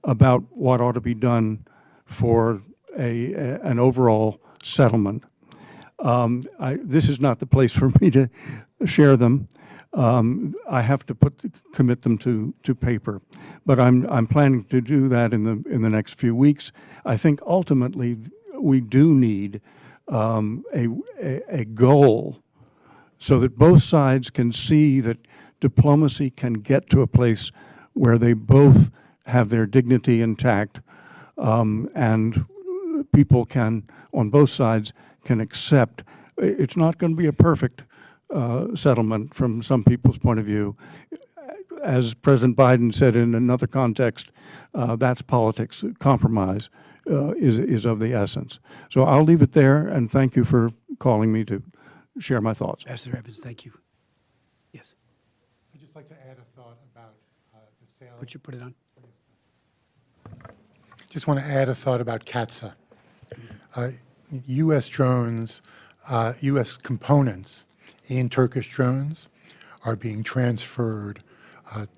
about what ought to be done for an overall settlement. This is not the place for me to share them. I have to commit them to paper, but I'm planning to do that in the next few weeks. I think ultimately we do need a goal so that both sides can see that diplomacy can get to a place where they both have their dignity intact and people can, on both sides, can accept. It's not going to be a perfect settlement from some people's point of view. As President Biden said in another context, that's politics. Compromise is of the essence. So I'll leave it there, and thank you for calling me to share my thoughts. Ambassador Evans, thank you. Yes. I'd just like to add a thought about the sale. Would you put it on? Just want to add a thought about CATSA. U.S. drones, U.S. components in Turkish drones are being transferred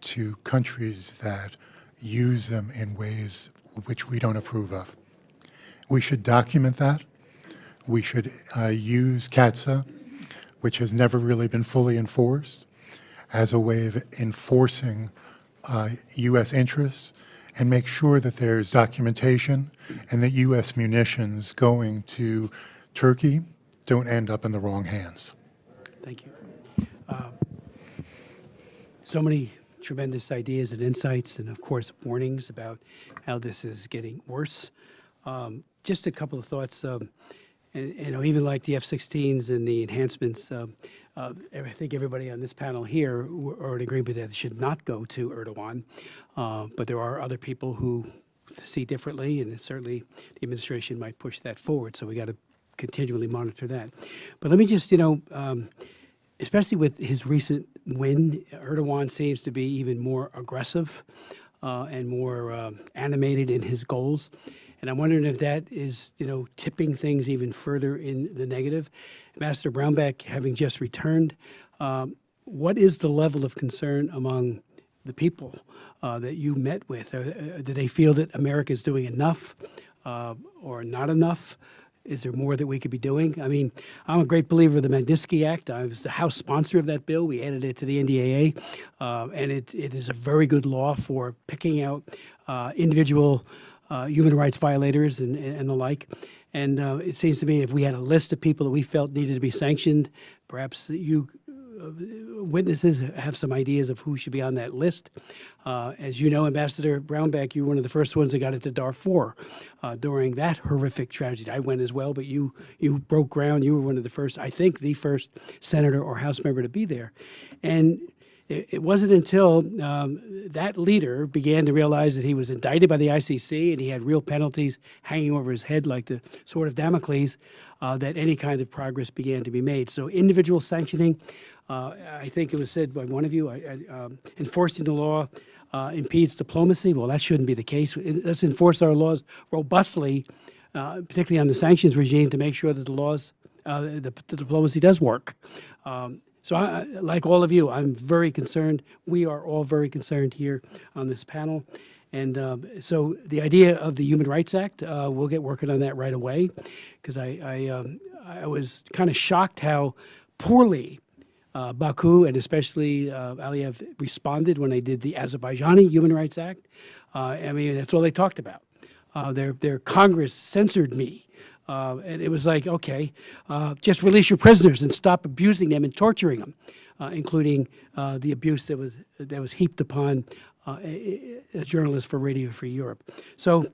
to countries that use them in ways which we don't approve of. We should document that. We should use CATSA, which has never really been fully enforced, as a way of enforcing U.S. interests, and make sure that there's documentation and that U.S. munitions going to Turkey don't end up in the wrong hands. Thank you. So many tremendous ideas and insights, and of course, warnings about how this is getting worse. Just a couple of thoughts. And, you know, even like the F-16s and the enhancements, I think everybody on this panel here are in agreement that it should not go to Erdogan. But there are other people who see differently, and certainly the administration might push that forward. So we got to continually monitor that. But let me just, you know, especially with his recent win, Erdogan seems to be even more aggressive and more animated in his goals. And I'm wondering if that is, you know, tipping things even further in the negative. Ambassador Brownback, having just returned, what is the level of concern among the people that you met with? Do they feel that America is doing enough or not enough? Is there more that we could be doing? I mean, I'm a great believer of the Magnitsky Act. I was the House sponsor of that bill. We added it to the NDAA, and it is a very good law for picking out individual human rights violators and the like. And it seems to me if we had a list of people that we felt needed to be sanctioned, perhaps you witnesses have some ideas of who should be on that list. As you know, Ambassador Brownback, you were one of the first ones that got into Darfur during that horrific tragedy. I went as well, but you broke ground. You were one of the first, I think, the first senator or House member to be there. And it wasn't until that leader began to realize that he was indicted by the ICC and he had real penalties hanging over his head like the sword of Damocles that any kind of progress began to be made. So individual sanctioning, I think it was said by one of you, enforcing the law impedes diplomacy. Well, that shouldn't be the case. Let's enforce our laws robustly, particularly on the sanctions regime, to make sure that the laws, the diplomacy does work. So like all of you, I'm very concerned. We are all very concerned here on this panel. And so the idea of the Human Rights Act, we'll get working on that right away, because I was kind of shocked how poorly Baku and especially Aliyev responded when they did the Azerbaijani Human Rights Act. I mean, that's all they talked about. Their Congress censored me. And it was like, okay, just release your prisoners and stop abusing them and torturing them, including the abuse that was heaped upon a journalist for Radio Free Europe. So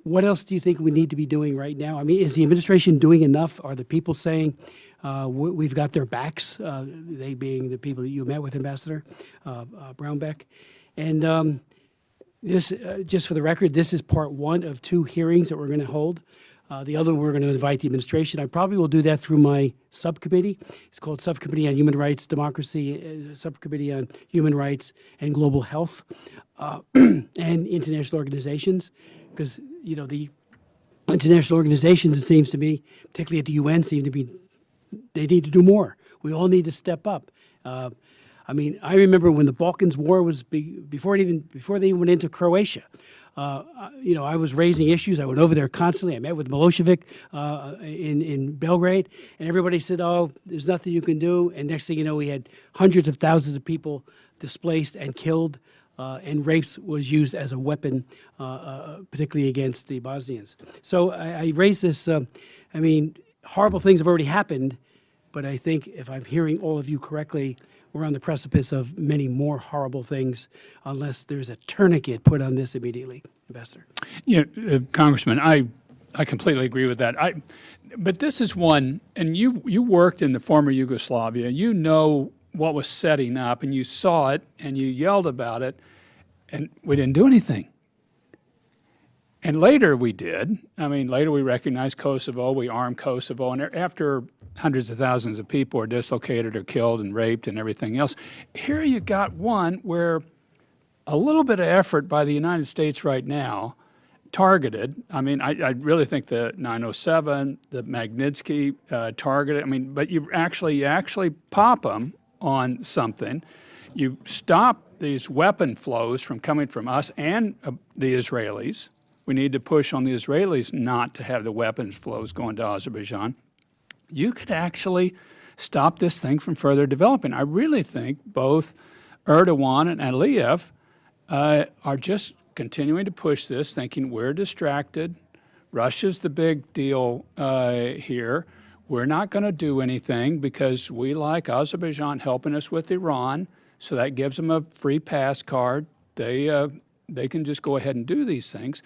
what else do you think we need to be doing right now? I mean, is the administration doing enough? Are the people saying we've got their backs, they being the people that you met with, Ambassador Brownback? And this, just for the record, this is part one of 2 hearings that we're going to hold. The other, we're going to invite the administration. I probably will do that through my subcommittee. It's called Subcommittee on Human Rights, Democracy, Subcommittee on Human Rights and Global Health and international organizations. Because, you know, the international organizations, it seems to me, particularly at the UN, seem to be, they need to do more. We all need to step up. I mean, I remember when the Balkans War was, before they even went into Croatia, you know, I was raising issues. I went over there constantly. I met with Milosevic in Belgrade, and everybody said, oh, there's nothing you can do. And next thing you know, we had hundreds of thousands of people displaced and killed, and rapes was used as a weapon, particularly against the Bosnians. So I raised this, I mean, horrible things have already happened, but I think if I'm hearing all of you correctly, we're on the precipice of many more horrible things unless there's a tourniquet put on this immediately. Ambassador. Yeah, Congressman, I completely agree with that. But this is one, and you worked in the former Yugoslavia. You know what was setting up, and you saw it, and you yelled about it, and we didn't do anything. And later we did. I mean, later we recognized Kosovo, we armed Kosovo, and after hundreds of thousands of people were dislocated or killed and raped and everything else, here you got one where a little bit of effort by the United States right now, targeted. I mean, I really think the 907, the Magnitsky targeted. I mean, but you actually pop them on something. You stop these weapon flows from coming from us and the Israelis. We need to push on the Israelis not to have the weapons flows going to Azerbaijan. You could actually stop this thing from further developing. I really think both Erdogan and Aliyev are just continuing to push this, thinking we're distracted. Russia's the big deal here. We're not going to do anything because we like Azerbaijan helping us with Iran, so that gives them a free pass card. They can just go ahead and do these things.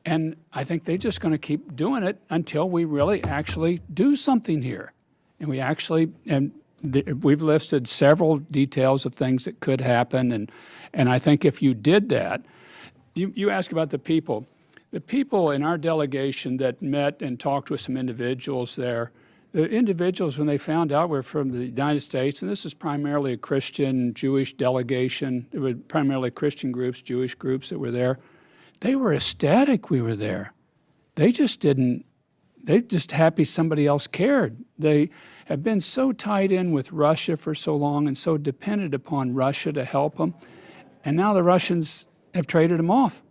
And I think they're just going to keep doing it until we really actually do something here. And we actually, we've listed several details of things that could happen. And I think if you did that, you ask about the people. The people in our delegation that met and talked with some individuals there, the individuals, when they found out we're from the United States, and this is primarily a Christian, Jewish delegation, it was primarily Christian groups, Jewish groups that were there, they were ecstatic we were there. They just happy somebody else cared. They have been so tied in with Russia for so long and so dependent upon Russia to help them. And now the Russians have traded them off,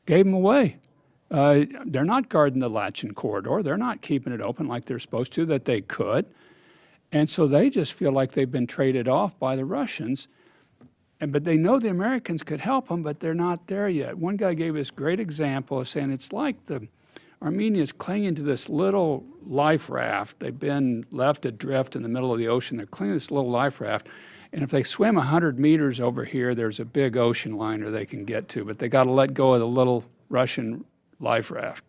gave them away. They're not guarding the Lachen corridor. They're not keeping it open like they're supposed to, that they could. And so they just feel like they've been traded off by the Russians. But they know the Americans could help them, but they're not there yet. One guy gave us a great example of saying it's like the Armenians clinging to this little life raft. They've been left adrift in the middle of the ocean. They're clinging to this little life raft. And if they swim 100 meters over here, there's a big ocean liner they can get to. But they got to let go of the little Russian life raft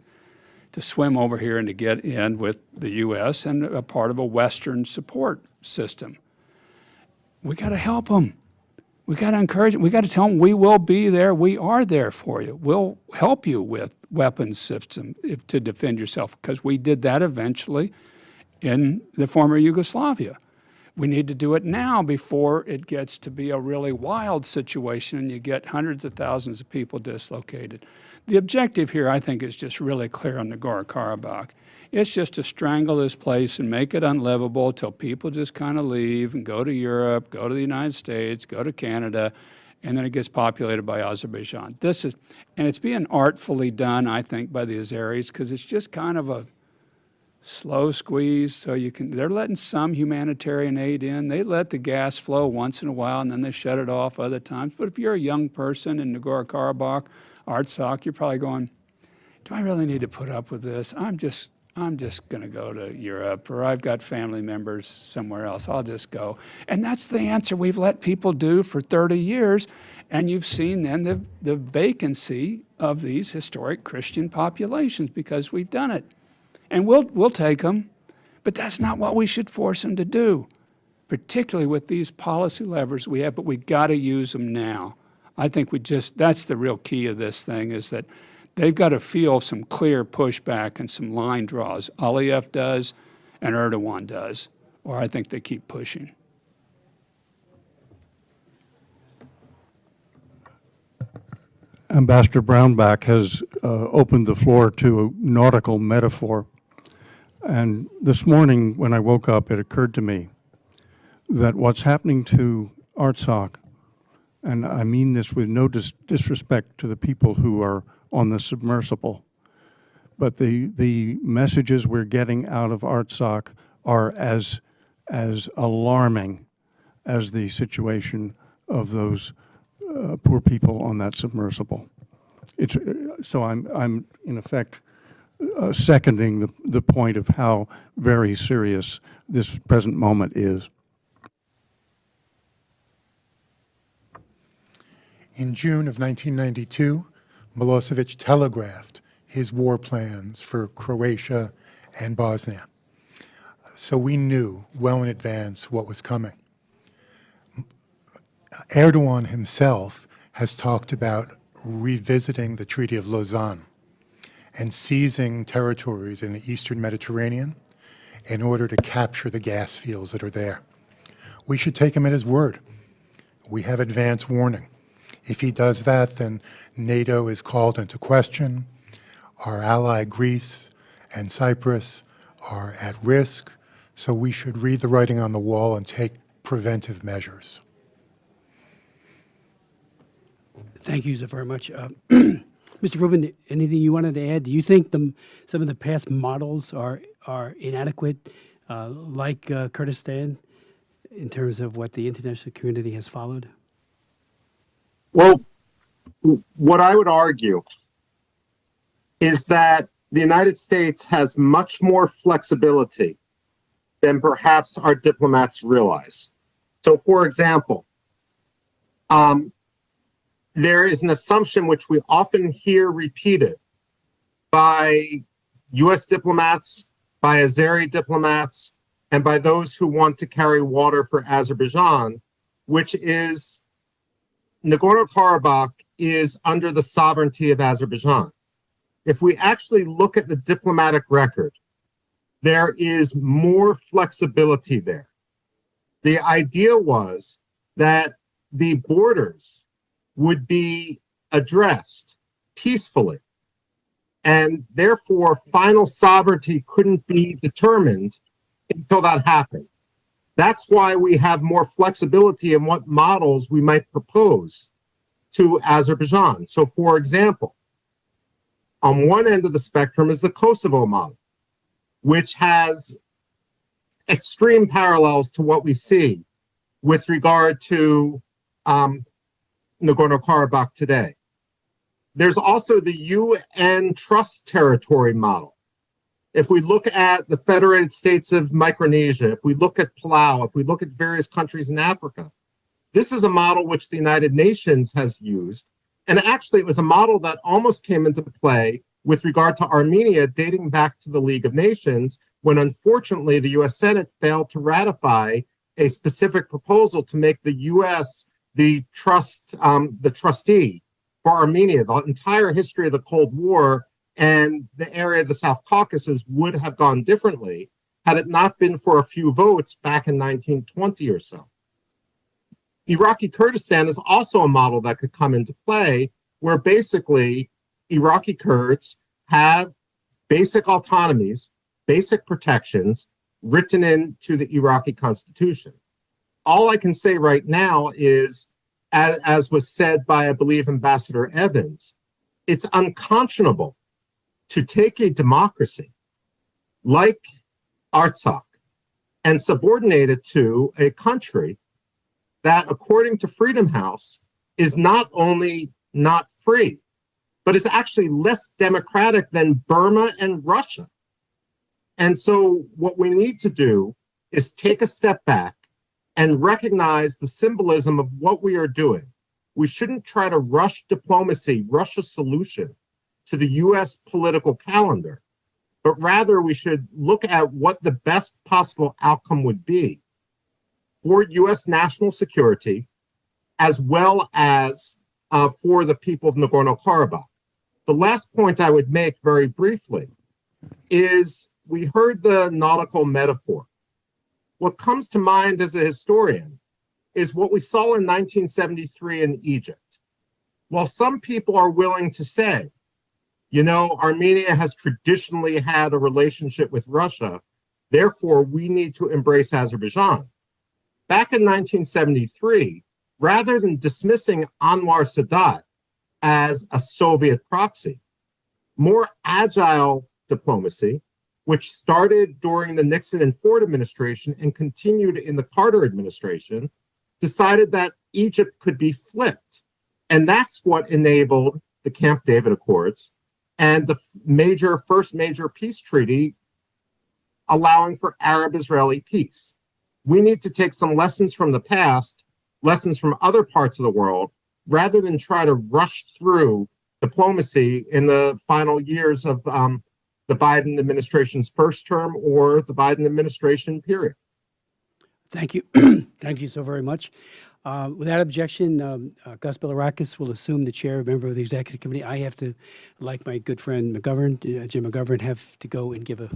to swim over here and to get in with the U.S. and a part of a Western support system. We got to help them. We got to encourage them. We got to tell them we will be there. We are there for you. We'll help you with weapons system to defend yourself, because we did that eventually in the former Yugoslavia. We need to do it now before it gets to be a really wild situation and you get hundreds of thousands of people dislocated. The objective here, I think, is just really clear on Nagorno-Karabakh. It's just to strangle this place and make it unlivable till people just kind of leave and go to Europe, go to the United States, go to Canada, and then it gets populated by Azerbaijan. And it's being artfully done, I think, by the Azeris, because it's just kind of a slow squeeze. So they're letting some humanitarian aid in. They let the gas flow once in a while, and then they shut it off other times. But if you're a young person in Nagorno-Karabakh, Artsakh, you're probably going, do I really need to put up with this? I'm just going to go to Europe, or I've got family members somewhere else. I'll just go. And that's the answer we've let people do for 30 years. And you've seen then the vacancy of these historic Christian populations because we've done it. And we'll take them, but that's not what we should force them to do, particularly with these policy levers we have, but we've got to use them now. I think that's the real key of this thing, is that they've got to feel some clear pushback and some line draws. Aliyev does and Erdogan does, or I think they keep pushing. Ambassador Brownback has opened the floor to a nautical metaphor. And this morning when I woke up, it occurred to me that what's happening to Artsakh, and I mean this with no disrespect to the people who are on the submersible, but the messages we're getting out of Artsakh are as alarming as the situation of those poor people on that submersible. So I'm in effect seconding the point of how very serious this present moment is. In June of 1992, Milosevic telegraphed his war plans for Croatia and Bosnia. So we knew well in advance what was coming. Erdogan himself has talked about revisiting the Treaty of Lausanne and seizing territories in the Eastern Mediterranean in order to capture the gas fields that are there. We should take him at his word. We have advance warning. If he does that, then NATO is called into question. Our ally Greece and Cyprus are at risk, so we should read the writing on the wall and take preventive measures. Thank you so very much. Mr. Rubin, anything you wanted to add? Do you think some of the past models are inadequate, like Kurdistan, in terms of what the international community has followed? Well, what I would argue is that the United States has much more flexibility than perhaps our diplomats realize. So, for example, there is an assumption which we often hear repeated by U.S. diplomats, by Azeri diplomats, and by those who want to carry water for Azerbaijan, which is Nagorno-Karabakh is under the sovereignty of Azerbaijan. If we actually look at the diplomatic record, there is more flexibility there. The idea was that the borders would be addressed peacefully, and therefore final sovereignty couldn't be determined until that happened. That's why we have more flexibility in what models we might propose to Azerbaijan. So, for example, on one end of the spectrum is the Kosovo model, which has extreme parallels to what we see with regard to Nagorno-Karabakh today. There's also the UN Trust Territory model. If we look at the Federated States of Micronesia, if we look at Palau, if we look at various countries in Africa, this is a model which the United Nations has used. And actually, it was a model that almost came into play with regard to Armenia, dating back to the League of Nations, when unfortunately the US Senate failed to ratify a specific proposal to make the US the trustee for Armenia. The entire history of the Cold War and the area of the South Caucasus would have gone differently had it not been for a few votes back in 1920 or so. Iraqi Kurdistan is also a model that could come into play, where basically Iraqi Kurds have basic autonomies, basic protections written into the Iraqi constitution. All I can say right now is, as was said by, I believe, Ambassador Evans, it's unconscionable to take a democracy like Artsakh and subordinate it to a country that, according to Freedom House, is not only not free, but is actually less democratic than Burma and Russia. And so what we need to do is take a step back and recognize the symbolism of what we are doing. We shouldn't try to rush diplomacy, rush a solution to the US political calendar, but rather we should look at what the best possible outcome would be for US national security, as well as for the people of Nagorno-Karabakh. The last point I would make very briefly is we heard the nautical metaphor. What comes to mind as a historian is what we saw in 1973 in Egypt. While some people are willing to say, you know, Armenia has traditionally had a relationship with Russia, therefore we need to embrace Azerbaijan. Back in 1973, rather than dismissing Anwar Sadat as a Soviet proxy, more agile diplomacy, which started during the Nixon and Ford administration and continued in the Carter administration, decided that Egypt could be flipped. And that's what enabled the Camp David Accords and the first major peace treaty allowing for Arab-Israeli peace. We need to take some lessons from the past, lessons from other parts of the world, rather than try to rush through diplomacy in the final years of the Biden administration's first term or the Biden administration period. Thank you. Thank you so very much. Without objection, Gus Bilirakis will assume the chair, member of the executive committee. I have to, like my good friend McGovern, Jim McGovern, have to go and give a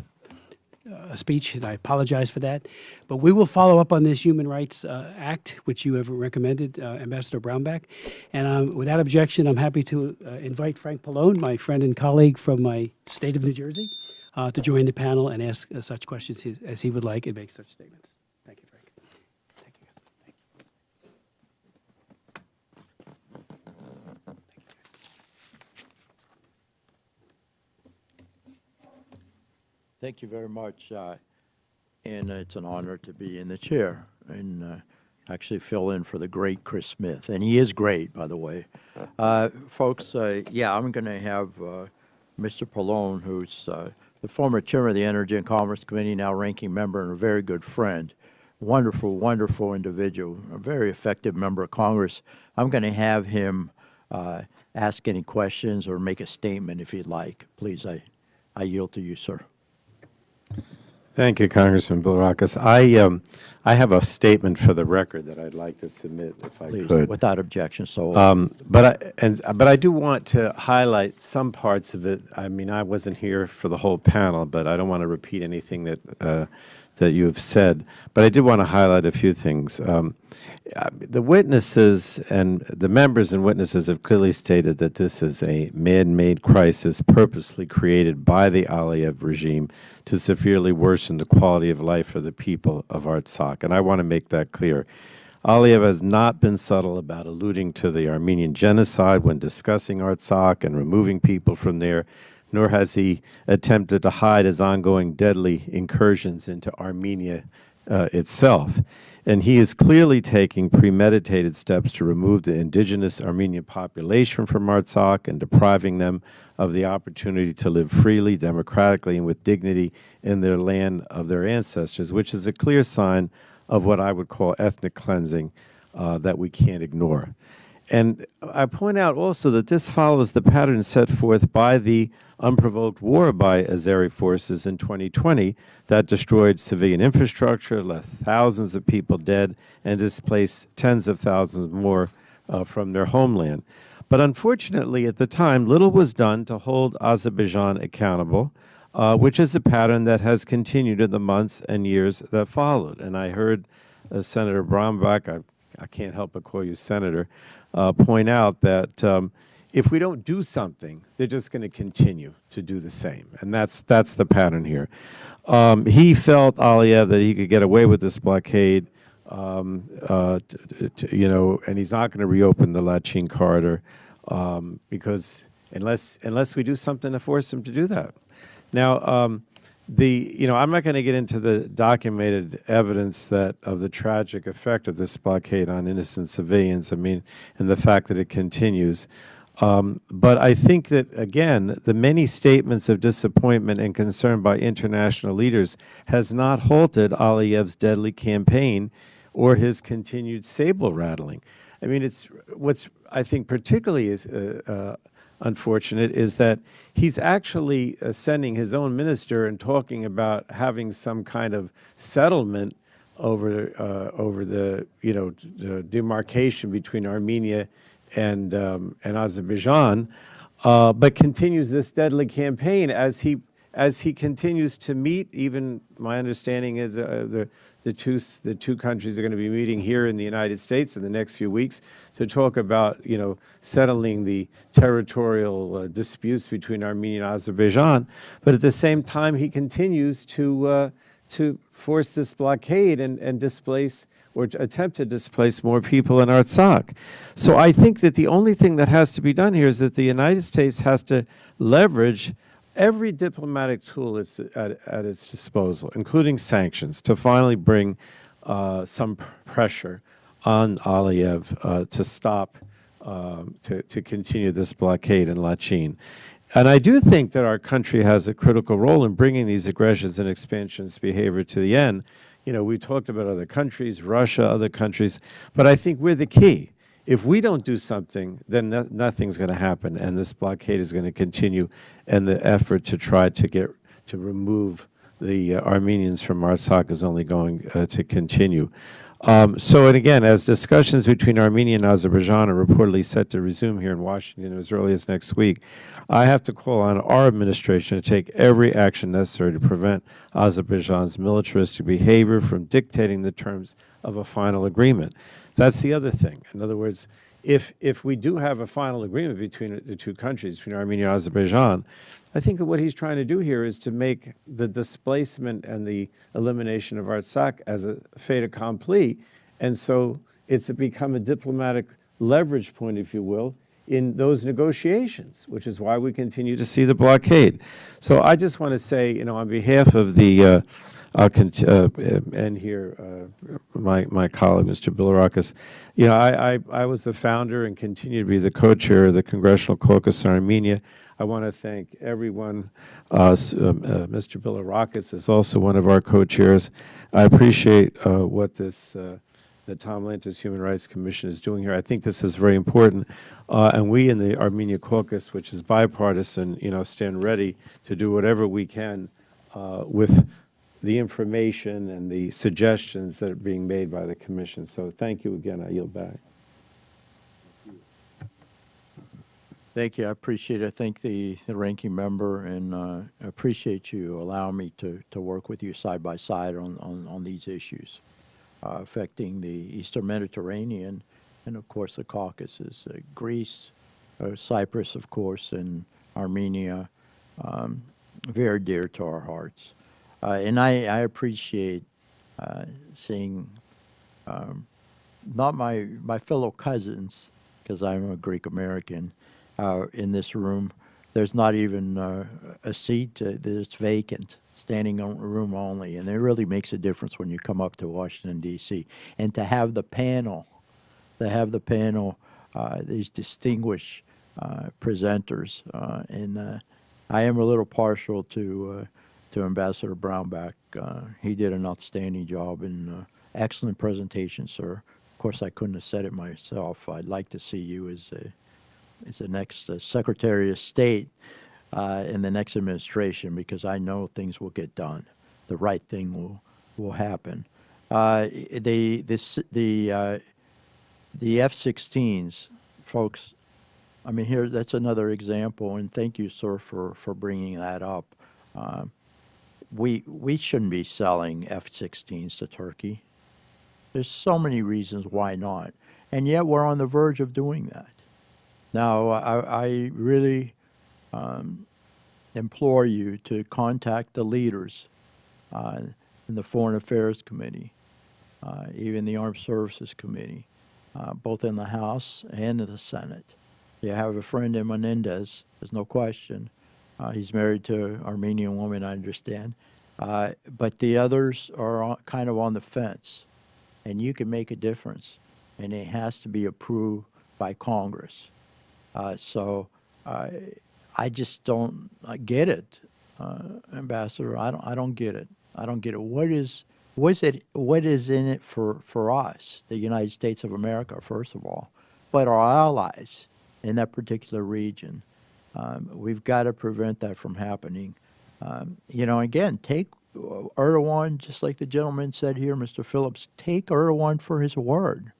speech, and I apologize for that. But we will follow up on this Human Rights Act, which you have recommended, Ambassador Brownback. And without objection, I'm happy to invite Frank Pallone, my friend and colleague from my state of New Jersey, to join the panel and ask such questions as he would like and make such statements. Thank you, Frank. Thank you. Thank you very much, and it's an honor to be in the chair and actually fill in for the great Chris Smith, and he is great, by the way. Folks, yeah, I'm going to have Mr. Pallone, who's the former chairman of the Energy and Commerce Committee, now ranking member and a very good friend, wonderful, wonderful individual, a very effective member of Congress. I'm going to have him ask any questions or make a statement if he'd like. Please, I yield to you, sir. Thank you, Congressman Bilirakis. I have a statement for the record that I'd like to submit, if I Please, could. without objection. So, But I do want to highlight some parts of it. I mean, I wasn't here for the whole panel, but I don't want to repeat anything that that you have said. But I did want to highlight a few things. The witnesses and the members and witnesses have clearly stated that this is a man-made crisis purposely created by the Aliyev regime to severely worsen the quality of life for the people of Artsakh. And I want to make that clear. Aliyev has not been subtle about alluding to the Armenian genocide when discussing Artsakh and removing people from there, nor has he attempted to hide his ongoing deadly incursions into Armenia itself. And he is clearly taking premeditated steps to remove the indigenous Armenian population from Artsakh and depriving them of the opportunity to live freely, democratically, and with dignity in their land of their ancestors, which is a clear sign of what I would call ethnic cleansing that we can't ignore. And I point out also that this follows the pattern set forth by the unprovoked war by Azeri forces in 2020 that destroyed civilian infrastructure, left thousands of people dead, and displaced tens of thousands more from their homeland. But unfortunately, at the time, little was done to hold Azerbaijan accountable, which is a pattern that has continued in the months and years that followed. And I heard Senator Brownback, I can't help but call you Senator, point out that if we don't do something, they're just going to continue to do the same. And that's the pattern here. He felt, Aliyev, that he could get away with this blockade, you know, and he's not going to reopen the Lachin corridor because unless we do something to force him to do that. Now, you know, I'm not going to get into the documented evidence that of the tragic effect of this blockade on innocent civilians, I mean, and the fact that it continues. But I think that, again, the many statements of disappointment and concern by international leaders has not halted Aliyev's deadly campaign or his continued sable rattling. I mean, what's I think particularly is unfortunate is that he's actually sending his own minister and talking about having some kind of settlement over the, you know, the demarcation between Armenia and Azerbaijan, but continues this deadly campaign as he continues to meet. Even my understanding is the two countries are going to be meeting here in the United States in the next few weeks to talk about, you know, settling the territorial disputes between Armenia and Azerbaijan. But at the same time, he continues to force this blockade and displace or attempt to displace more people in Artsakh. So I think that the only thing that has to be done here is that the United States has to leverage every diplomatic tool at its disposal, including sanctions, to finally bring some pressure on Aliyev to stop, to continue this blockade in Lachin. And I do think that our country has a critical role in bringing these aggressions and expansionist behavior to the end. You know, we talked about other countries, Russia, other countries, but I think we're the key. if we don't do something, then nothing's going to happen, and this blockade is going to continue, and the effort to try to remove the Armenians from Artsakh is only going to continue. So, and again, as discussions between Armenia and Azerbaijan are reportedly set to resume here in Washington as early as next week, I have to call on our administration to take every action necessary to prevent Azerbaijan's militaristic behavior from dictating the terms of a final agreement. That's the other thing. In other words, if we do have a final agreement between the two countries, between Armenia and Azerbaijan, I think what he's trying to do here is to make the displacement and the elimination of Artsakh as a fait accompli, and so it's become a diplomatic leverage point, if you will, in those negotiations, which is why we continue to see the blockade. So I just want to say, on behalf of the, and here, my colleague, Mr. Bilirakis, I was the founder and continue to be the co-chair of the Congressional Caucus in Armenia. I want to thank everyone. Mr. Bilirakis is also one of our co-chairs. I appreciate what the Tom Lantis Human Rights Commission is doing here. I think this is very important. And we in the Armenia Caucus, which is bipartisan, stand ready to do whatever we can with the information and the suggestions that are being made by the commission. So thank you again. I yield back. Thank you. I appreciate it. I thank the ranking member, and I appreciate you allowing me to work with you side by side on these issues affecting the Eastern Mediterranean and, of course, the Caucasus, Greece, Cyprus, of course, and Armenia, very dear to our hearts. And I appreciate seeing not my fellow cousins, because I'm a Greek American, in this room. There's not even a seat that's vacant, standing room only, and it really makes a difference when you come up to Washington, D.C. And to have the panel, these distinguished presenters, and I am a little partial to Ambassador Brownback. He did an outstanding job and excellent presentation, sir. Of course, I couldn't have said it myself. I'd like to see you as the next Secretary of State in the next administration, because I know things will get done. The right thing will happen. The F-16s, folks. I mean, here that's another example, and thank you, sir, for bringing that up. We shouldn't be selling F-16s to Turkey. There's so many reasons why not, and yet we're on the verge of doing that. Now, I really implore you to contact the leaders in the Foreign Affairs Committee, even the Armed Services Committee, both in the House and in the Senate. You have a friend in Menendez, there's no question. He's married to an Armenian woman, I understand. But the others are kind of on the fence, and you can make a difference, and it has to be approved by Congress. So I just don't get it, Ambassador. I don't get it. I don't get it. What is in it for us, the United States of America, first of all, but our allies in that particular region? We've got to prevent that from happening. Again, take Erdogan, just like the gentleman said here, Mr. Phillips, take Erdogan for his word.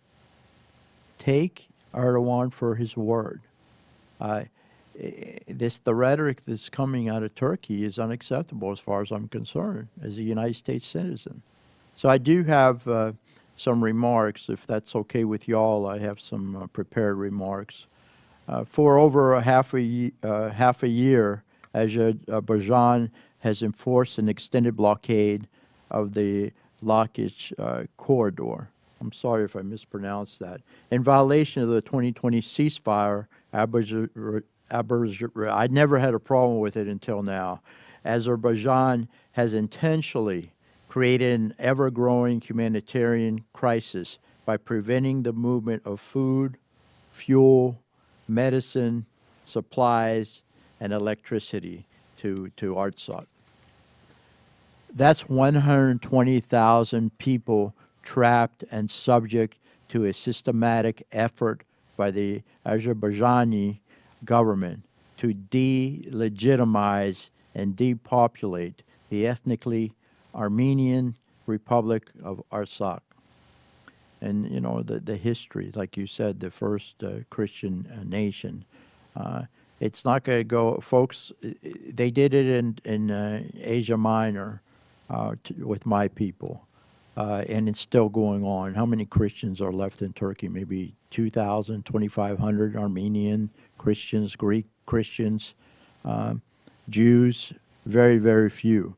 Take Erdogan for his word. The rhetoric that's coming out of Turkey is unacceptable as far as I'm concerned as a United States citizen. So I do have some remarks, if that's okay with y'all. I have some prepared remarks. For over half a year, Azerbaijan has enforced an extended blockade of the Lakish corridor. I'm sorry if I mispronounced that. In violation of the 2020 ceasefire, I never had a problem with it until now. Azerbaijan has intentionally created an ever-growing humanitarian crisis by preventing the movement of food, fuel, medicine, supplies, and electricity to Artsakh. That's 120,000 people trapped and subject to a systematic effort by the Azerbaijani government to delegitimize and depopulate the ethnically Armenian Republic of Artsakh. And, you know, the history, like you said, the first Christian nation. It's not going to go, folks, they did it in Asia Minor with my people, and it's still going on. How many Christians are left in Turkey? Maybe 2,000, 2,500 Armenian Christians, Greek Christians, Jews, very, very few.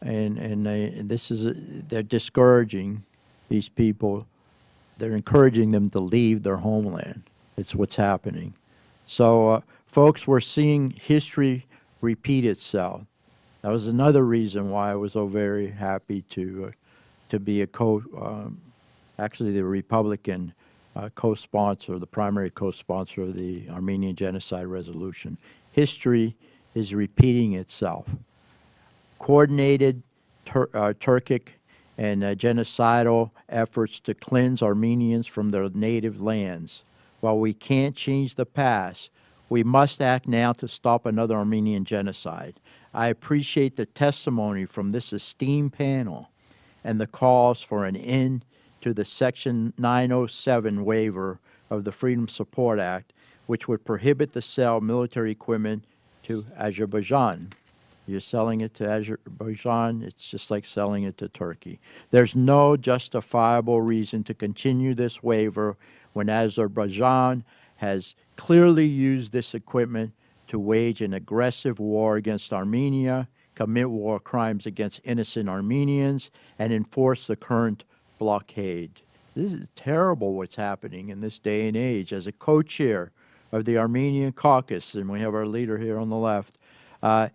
And this is, they're discouraging these people. They're encouraging them to leave their homeland. It's what's happening. So, folks, we're seeing history repeat itself. That was another reason why I was so very happy to be actually the Republican co-sponsor, the primary co-sponsor of the Armenian Genocide Resolution. History is repeating itself. Coordinated Turkic and genocidal efforts to cleanse Armenians from their native lands. While we can't change the past, we must act now to stop another Armenian genocide. I appreciate the testimony from this esteemed panel and the calls for an end to the Section 907 waiver of the Freedom Support Act, which would prohibit the sale of military equipment to Azerbaijan. You're selling it to Azerbaijan, it's just like selling it to Turkey. There's no justifiable reason to continue this waiver when Azerbaijan has clearly used this equipment to wage an aggressive war against Armenia, commit war crimes against innocent Armenians, and enforce the current blockade. This is terrible what's happening in this day and age. As a co-chair of the Armenian caucus, and we have our leader here on the left, I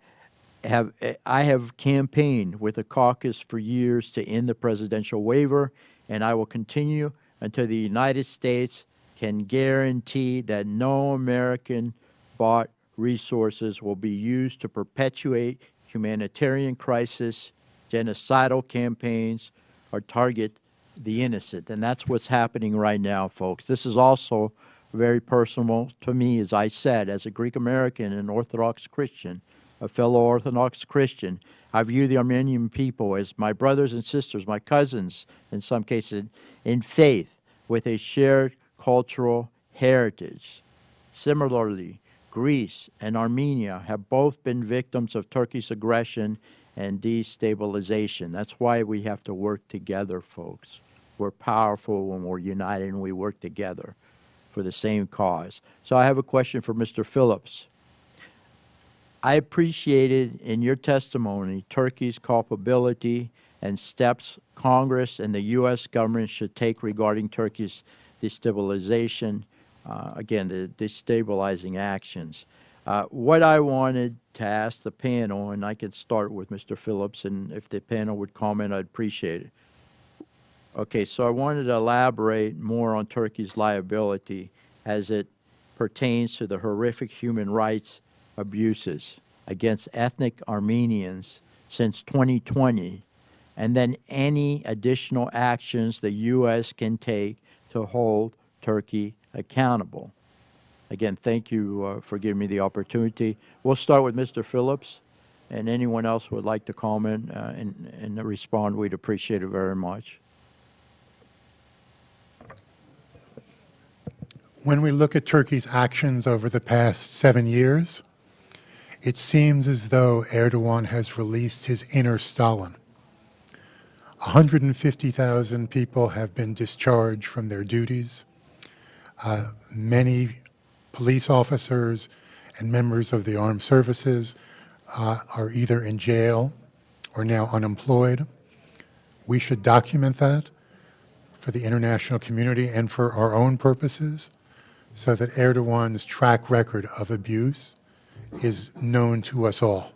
have campaigned with the caucus for years to end the presidential waiver, and I will continue until the United States can guarantee that no American-bought resources will be used to perpetuate humanitarian crisis, genocidal campaigns, or target the innocent. And that's what's happening right now, folks. This is also very personal to me, as I said, as a Greek American and Orthodox Christian, a fellow Orthodox Christian. I view the Armenian people as my brothers and sisters, my cousins, in some cases, in faith, with a shared cultural heritage. Similarly, Greece and Armenia have both been victims of Turkey's aggression and destabilization. That's why we have to work together, folks. We're powerful when we're united and we work together for the same cause. So I have a question for Mr. Phillips. I appreciated in your testimony Turkey's culpability and steps Congress and the U.S. government should take regarding Turkey's destabilization, again, the destabilizing actions. What I wanted to ask the panel, and I could start with Mr. Phillips, and if the panel would comment, I'd appreciate it. Okay, so I wanted to elaborate more on Turkey's liability as it pertains to the horrific human rights abuses against ethnic Armenians since 2020, and then any additional actions the U.S. can take to hold Turkey accountable. Again, thank you for giving me the opportunity. We'll start with Mr. Phillips, and anyone else who would like to comment and respond, we'd appreciate it very much. When we look at Turkey's actions over the past 7 years, it seems as though Erdogan has released his inner Stalin. 150,000 people have been discharged from their duties. Many police officers and members of the armed services are either in jail or now unemployed. We should document that for the international community and for our own purposes, so that Erdogan's track record of abuse is known to us all.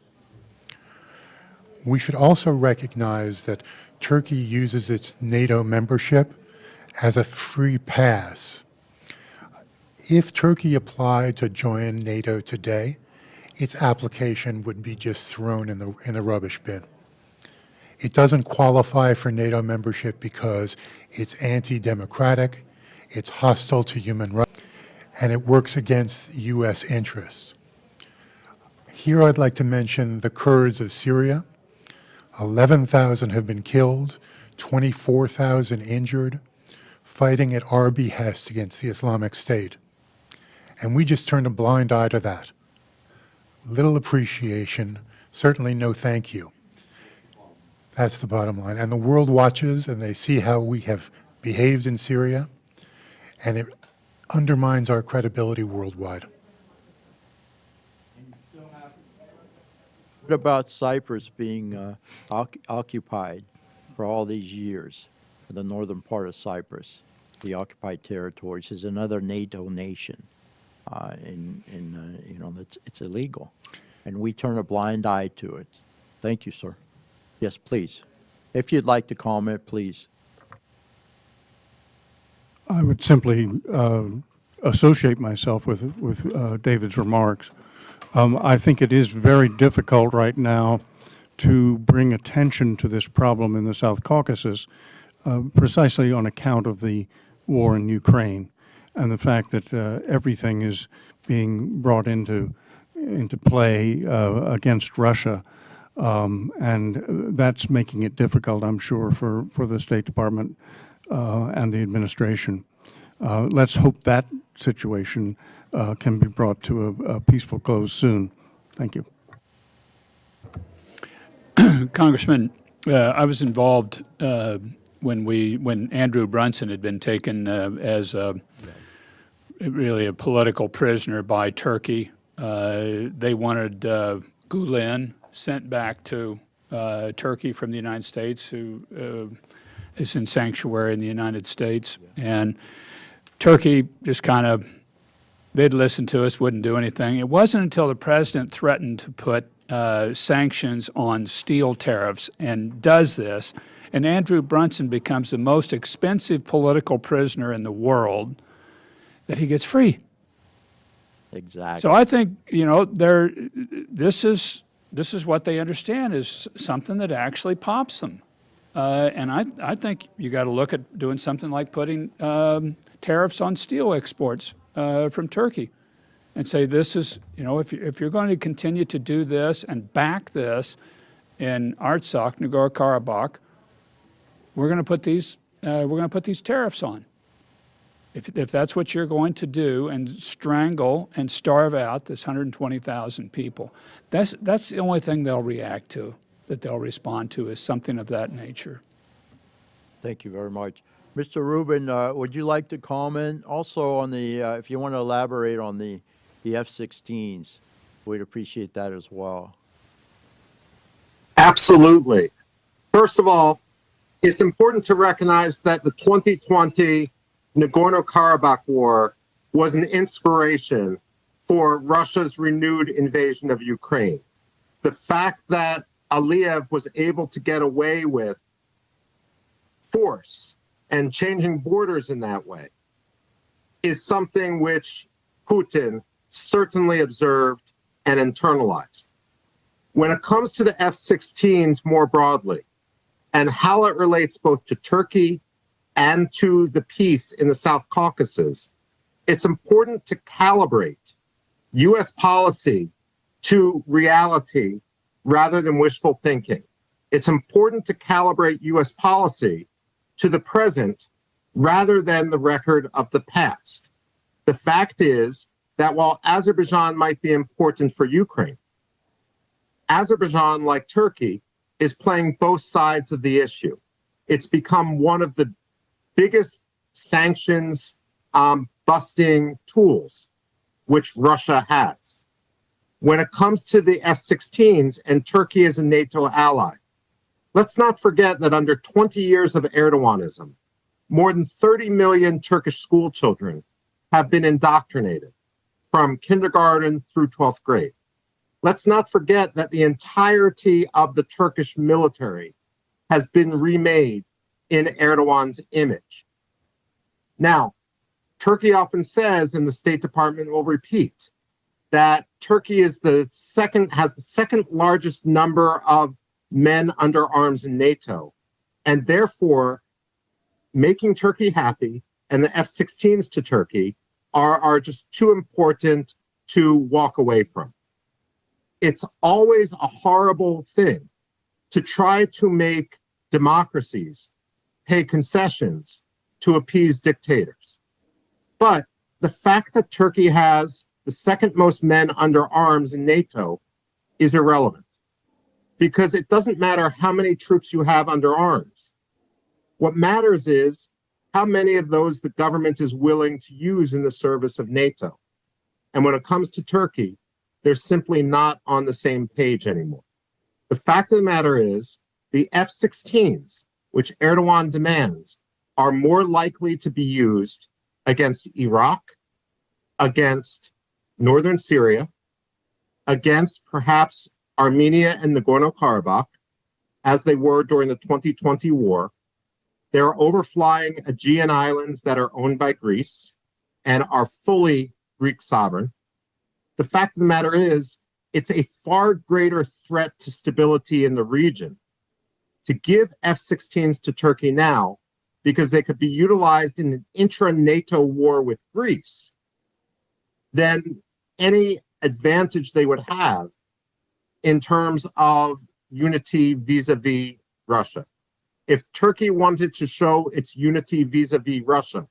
We should also recognize that Turkey uses its NATO membership as a free pass. If Turkey applied to join NATO today, its application would be just thrown in the rubbish bin. It doesn't qualify for NATO membership because it's anti-democratic, it's hostile to human rights, and it works against U.S. interests. Here I'd like to mention the Kurds of Syria. 11,000 have been killed, 24,000 injured, fighting at our behest against the Islamic State. And we just turned a blind eye to that. Little appreciation, certainly no thank you. That's the bottom line. And the world watches and they see how we have behaved in Syria, and it undermines our credibility worldwide. What about Cyprus being occupied for all these years? The northern part of Cyprus, the occupied territories, is another NATO nation. It's illegal, and we turn a blind eye to it. Thank you, sir. Yes, please. If you'd like to comment, please. I would simply associate myself with David's remarks. I think it is very difficult right now to bring attention to this problem in the South Caucasus, precisely on account of the war in Ukraine and the fact that everything is being brought into play against Russia. And that's making it difficult, I'm sure, for the State Department and the administration. Let's hope that situation can be brought to a peaceful close soon. Thank you. Congressman, I was involved when Andrew Brunson had been taken as really a political prisoner by Turkey. They wanted Gulen sent back to Turkey from the United States, who is in sanctuary in the United States. And Turkey just kind of, they'd listen to us, wouldn't do anything. It wasn't until the president threatened to put sanctions on steel tariffs and does this, and Andrew Brunson becomes the most expensive political prisoner in the world, that he gets free. Exactly. So I think, this is what they understand is something that actually pops them. And I think you got to look at doing something like putting tariffs on steel exports from Turkey and say this is, if you're going to continue to do this and back this in Artsakh, Nagorno-Karabakh, we're going to put these tariffs on. If that's what you're going to do and strangle and starve out this 120,000 people, that's the only thing they'll react to, that they'll respond to, is something of that nature. Thank you very much. Mr. Rubin, would you like to comment also on the, if you want to elaborate on the F-16s, we'd appreciate that as well. Absolutely. First of all, it's important to recognize that the 2020 Nagorno-Karabakh war was an inspiration for Russia's renewed invasion of Ukraine. The fact that Aliyev was able to get away with force and changing borders in that way is something which Putin certainly observed and internalized. When it comes to the F-16s more broadly, and how it relates both to Turkey and to the peace in the South Caucasus, it's important to calibrate U.S. policy to reality rather than wishful thinking. It's important to calibrate U.S. policy to the present rather than the record of the past. The fact is that while Azerbaijan might be important for Ukraine, Azerbaijan, like Turkey, is playing both sides of the issue. It's become one of the biggest sanctions busting tools which Russia has. When it comes to the F-16s, and Turkey is a NATO ally, let's not forget that under 20 years of Erdoganism, more than 30 million Turkish school children have been indoctrinated from kindergarten through 12th grade. Let's not forget that the entirety of the Turkish military has been remade in Erdogan's image. Now, Turkey often says, and the State Department will repeat, that Turkey is has the second largest number of men under arms in NATO, and therefore making Turkey happy and the F-16s to Turkey are just too important to walk away from. It's always a horrible thing to try to make democracies pay concessions to appease dictators. But the fact that Turkey has the second most men under arms in NATO is irrelevant, because it doesn't matter how many troops you have under arms. What matters is how many of those the government is willing to use in the service of NATO. And when it comes to Turkey, they're simply not on the same page anymore. The fact of the matter is the F-16s, which Erdogan demands, are more likely to be used against Iraq, against northern Syria, against perhaps Armenia and Nagorno-Karabakh, as they were during the 2020 war. They're overflying Aegean islands that are owned by Greece and are fully Greek sovereign. The fact of the matter is, it's a far greater threat to stability in the region to give F-16s to Turkey now, because they could be utilized in an intra-NATO war with Greece, than any advantage they would have in terms of unity vis-a-vis Russia. If Turkey wanted to show its unity vis-a-vis Russia,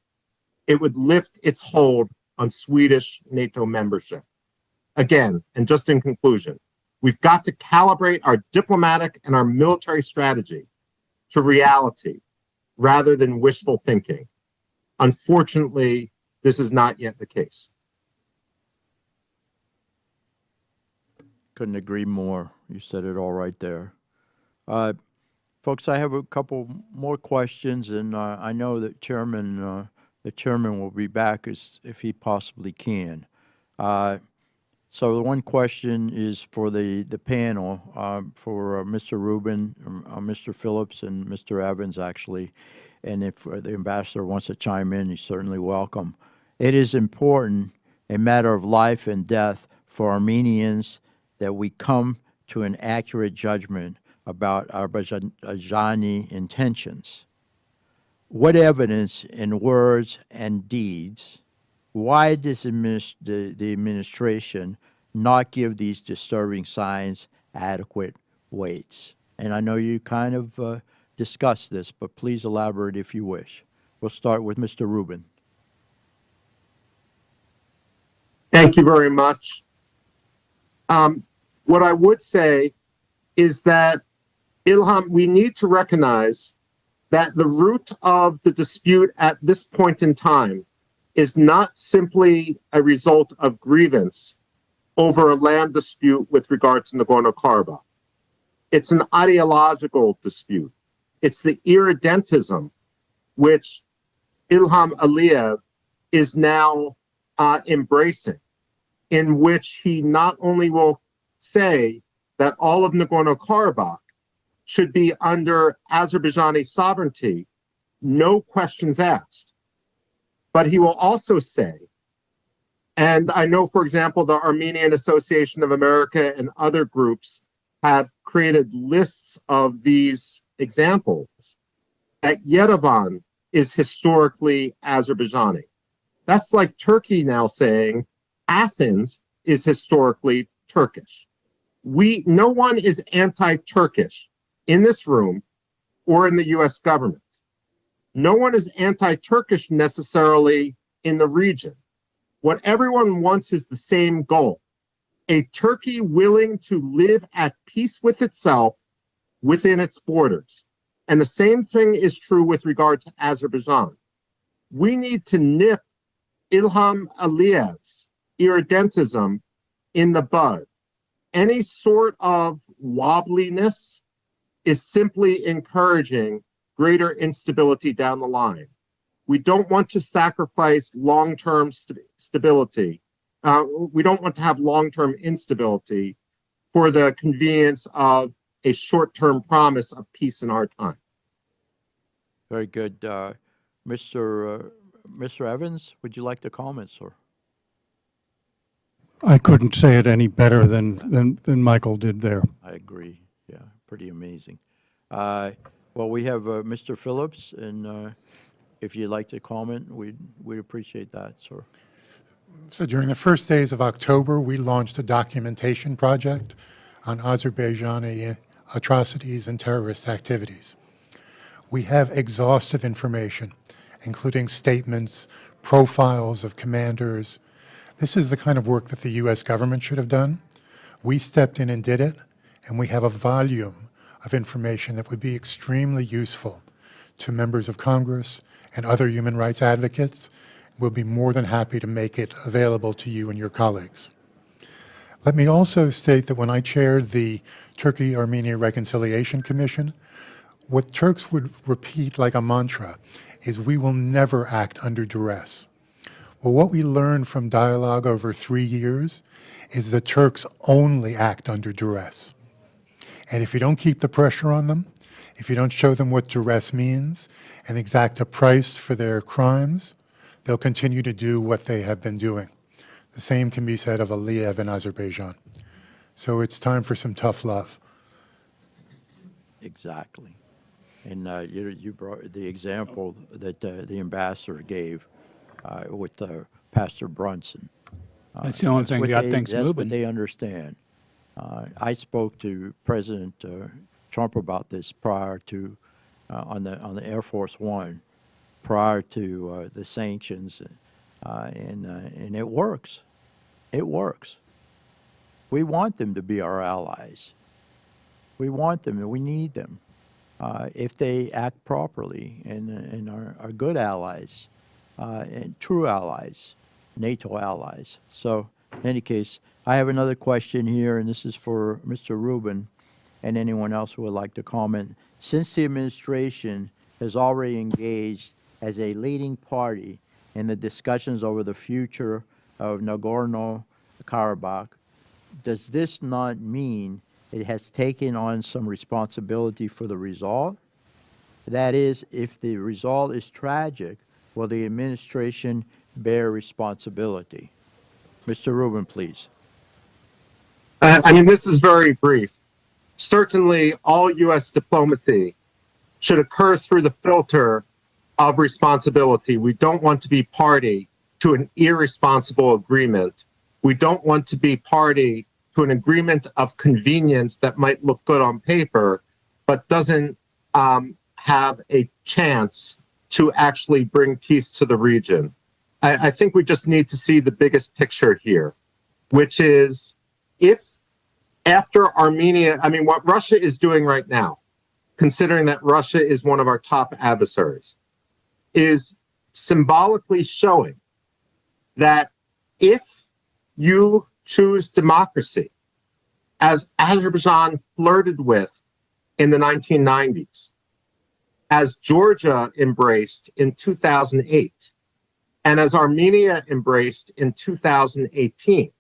it would lift its hold on Swedish NATO membership. Again, and just in conclusion, we've got to calibrate our diplomatic and our military strategy to reality rather than wishful thinking. Unfortunately, this is not yet the case. Couldn't agree more. You said it all right there. Folks, I have a couple more questions, and I know that the chairman will be back if he possibly can. So the one question is for the panel, for Mr. Rubin, Mr. Phillips, and Mr. Evans, actually. And if the ambassador wants to chime in, he's certainly welcome. It is important, a matter of life and death, for Armenians that we come to an accurate judgment about Azerbaijani intentions. What evidence in words and deeds? Why does the administration not give these disturbing signs adequate weights? And I know you kind of discussed this, but please elaborate if you wish. We'll start with Mr. Rubin. Thank you very much. What I would say is that, Ilham, we need to recognize that the root of the dispute at this point in time is not simply a result of grievance over a land dispute with regard to Nagorno-Karabakh. It's an ideological dispute. It's the irredentism which Ilham Aliyev is now embracing, in which he not only will say that all of Nagorno-Karabakh should be under Azerbaijani sovereignty, no questions asked, but he will also say, and I know, for example, the Armenian Association of America and other groups have created lists of these examples, that Yerevan is historically Azerbaijani. That's like Turkey now saying Athens is historically Turkish. No one is anti-Turkish in this room or in the US government. No one is anti-Turkish necessarily in the region. What everyone wants is the same goal: a Turkey willing to live at peace with itself within its borders. And the same thing is true with regard to Azerbaijan. We need to nip Ilham Aliyev's irredentism in the bud. Any sort of wobbliness is simply encouraging greater instability down the line. We don't want to sacrifice long-term stability. We don't want to have long-term instability for the convenience of a short-term promise of peace in our time. Very good. Mr. Evans, would you like to comment, sir? I couldn't say it any better than Michael did there. I agree. Yeah, pretty amazing. Well, we have Mr. Phillips, and if you'd like to comment, we'd appreciate that, sir. So during the first days of October, we launched a documentation project on Azerbaijani atrocities and terrorist activities. We have exhaustive information, including statements, profiles of commanders. This is the kind of work that the U.S. government should have done. We stepped in and did it, and we have a volume of information that would be extremely useful to members of Congress and other human rights advocates. We'll be more than happy to make it available to you and your colleagues. Let me also state that when I chaired the Turkey-Armenia Reconciliation Commission, what Turks would repeat like a mantra is we will never act under duress. Well, what we learned from dialogue over 3 years is that Turks only act under duress. And if you don't keep the pressure on them, if you don't show them what duress means and exact a price for their crimes, they'll continue to do what they have been doing. The same can be said of Aliyev in Azerbaijan. So it's time for some tough love. Exactly. And you brought the example that the ambassador gave with Pastor Brunson. That's the only thing that got things That's moving. what they understand. I spoke to President Trump about this prior to on the Air Force One, prior to the sanctions, and it works. It works. We want them to be our allies. We want them, and we need them. If they act properly and are good allies, and true allies, NATO allies. So, in any case, I have another question here, and this is for Mr. Rubin and anyone else who would like to comment. Since the administration has already engaged as a leading party in the discussions over the future of Nagorno-Karabakh, does this not mean it has taken on some responsibility for the result? That is, if the result is tragic, will the administration bear responsibility? Mr. Rubin, please. I mean, this is very brief. Certainly, all U.S. diplomacy should occur through the filter of responsibility. We don't want to be party to an irresponsible agreement. We don't want to be party to an agreement of convenience that might look good on paper, but doesn't have a chance to actually bring peace to the region. I think we just need to see the biggest picture here, which is if after Armenia, I mean, what Russia is doing right now, considering that Russia is one of our top adversaries, is symbolically showing that if you choose democracy, as Azerbaijan flirted with in the 1990s, as Georgia embraced in 2008, and as Armenia embraced in 2018,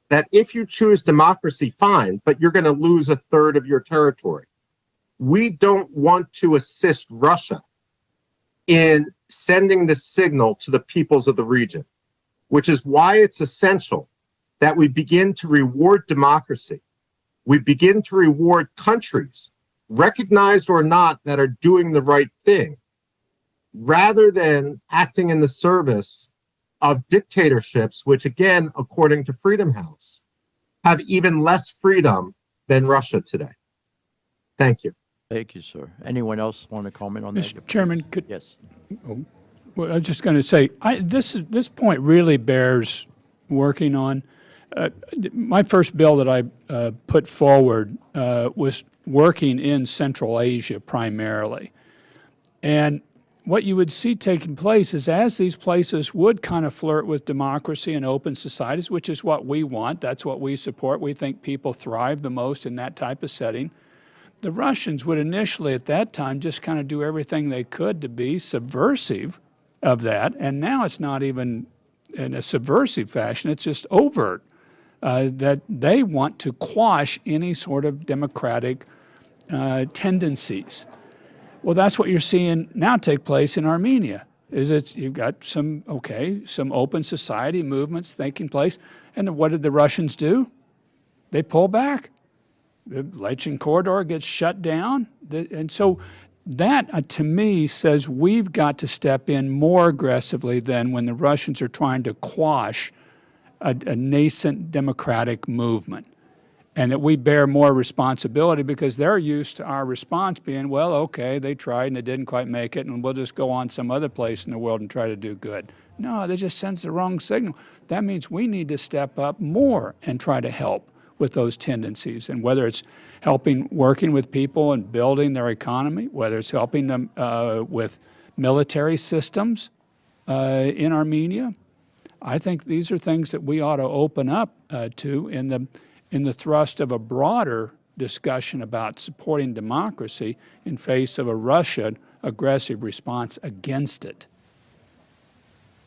that if you choose democracy, fine, but you're going to lose a third of your territory. We don't want to assist Russia in sending the signal to the peoples of the region, which is why it's essential that we begin to reward democracy. We begin to reward countries, recognized or not, that are doing the right thing, rather than acting in the service of dictatorships, which again, according to Freedom House, have even less freedom than Russia today. Thank you. Thank you, sir. Anyone else want to comment on that? Mr. Chairman, could, Yes. well, I was just going to say, this point really bears working on. My first bill that I put forward was working in Central Asia primarily. And what you would see taking place is as these places would kind of flirt with democracy and open societies, which is what we want, that's what we support, we think people thrive the most in that type of setting, the Russians would initially at that time just kind of do everything they could to be subversive of that, and now it's not even in a subversive fashion, it's just overt, that they want to quash any sort of democratic tendencies. Well, that's what you're seeing now take place in Armenia, is that you've got some open society movements taking place, and then what did the Russians do? They pull back. The Lechin corridor gets shut down, and so that, to me, says we've got to step in more aggressively than when the Russians are trying to quash a nascent democratic movement, and that we bear more responsibility because they're used to our response being, well, okay, they tried and it didn't quite make it, and we'll just go on some other place in the world and try to do good. No, that just sends the wrong signal. That means we need to step up more and try to help with those tendencies, and whether it's working with people and building their economy, whether it's helping them with military systems in Armenia. I think these are things that we ought to open up to in the thrust of a broader discussion about supporting democracy in face of a Russian aggressive response against it.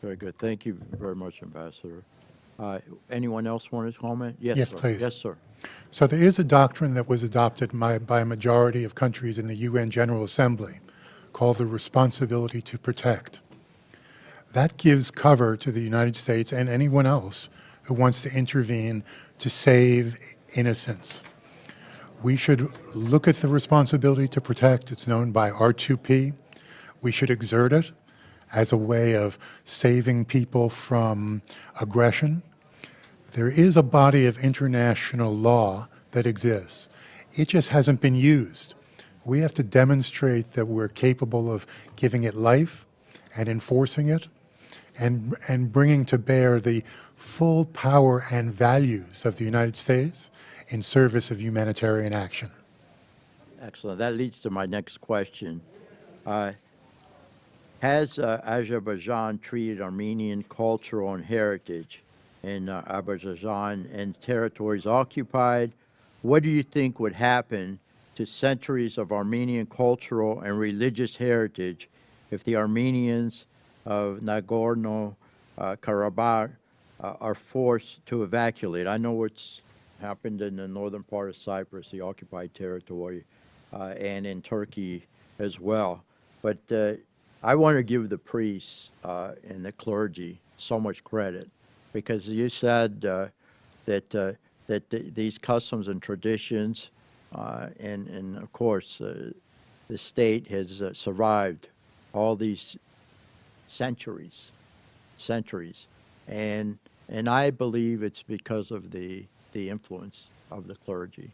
Very good. Thank you very much, Ambassador. Anyone else want to comment? Yes, sir. please. Yes, sir. So there is a doctrine that was adopted by a majority of countries in the UN General Assembly called the responsibility to protect. That gives cover to the United States and anyone else who wants to intervene to save innocence. We should look at the responsibility to protect. It's known by R2P. We should exert it as a way of saving people from aggression. There is a body of international law that exists. It just hasn't been used. We have to demonstrate that we're capable of giving it life and enforcing it and bringing to bear the full power and values of the United States in service of humanitarian action. Excellent. That leads to my next question. Has Azerbaijan treated Armenian cultural and heritage in Azerbaijan and territories occupied? What do you think would happen to centuries of Armenian cultural and religious heritage if the Armenians of Nagorno-Karabakh are forced to evacuate? I know what's happened in the northern part of Cyprus, the occupied territory, and in Turkey as well. But I want to give the priests and the clergy so much credit, because you said that these customs and traditions, and of course, the state has survived all these centuries, and I believe it's because of the influence of the clergy,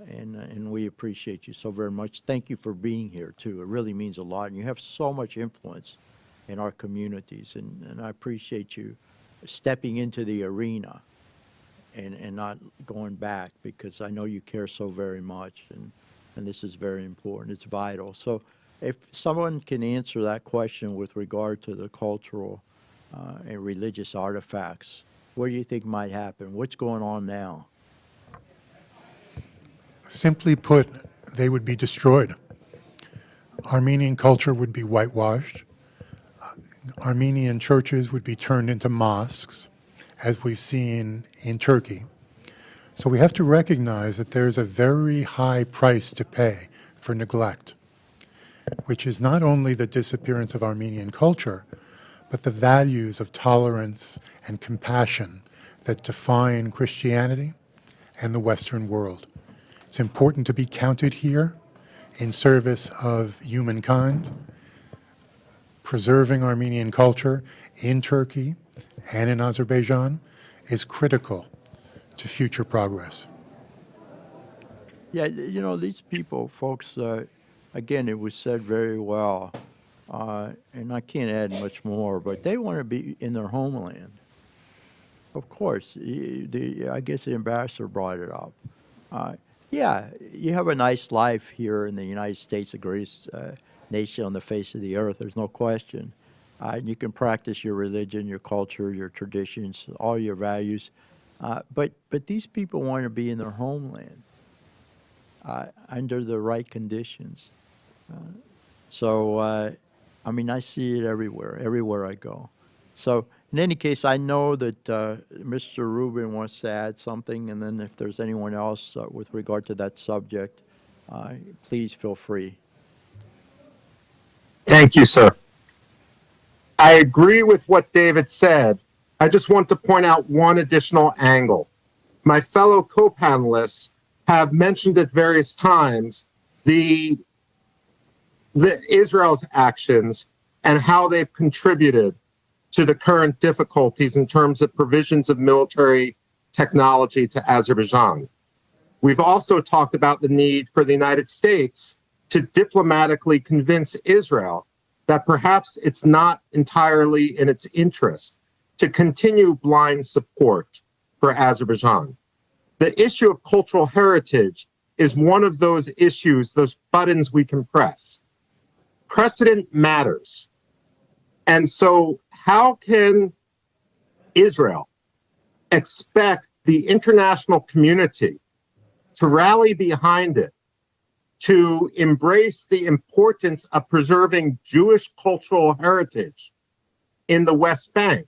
and we appreciate you so very much. Thank you for being here too. It really means a lot, and you have so much influence in our communities, and I appreciate you stepping into the arena and not going back, because I know you care so very much, and this is very important. It's vital. So if someone can answer that question with regard to the cultural and religious artifacts, what do you think might happen? What's going on now? Simply put, they would be destroyed. Armenian culture would be whitewashed. Armenian churches would be turned into mosques, as we've seen in Turkey. So we have to recognize that there's a very high price to pay for neglect, which is not only the disappearance of Armenian culture, but the values of tolerance and compassion that define Christianity and the Western world. It's important to be counted here in service of humankind. Preserving Armenian culture in Turkey and in Azerbaijan is critical to future progress. Yeah, you know, these people, folks, again, it was said very well, and I can't add much more, but they want to be in their homeland. Of course, I guess the ambassador brought it up. Yeah, you have a nice life here in the United States, the greatest nation on the face of the earth, there's no question. You can practice your religion, your culture, your traditions, all your values, but these people want to be in their homeland under the right conditions. So, I mean, I see it everywhere I go. So, in any case, I know that Mr. Rubin wants to add something, and then if there's anyone else with regard to that subject, please feel free. Thank you, sir. I agree with what David said. I just want to point out one additional angle. My fellow co-panelists have mentioned at various times the Israel's actions and how they've contributed to the current difficulties in terms of provisions of military technology to Azerbaijan. We've also talked about the need for the United States to diplomatically convince Israel that perhaps it's not entirely in its interest to continue blind support for Azerbaijan. The issue of cultural heritage is one of those issues, those buttons we can press. Precedent matters. And so how can Israel expect the international community to rally behind it, to embrace the importance of preserving Jewish cultural heritage in the West Bank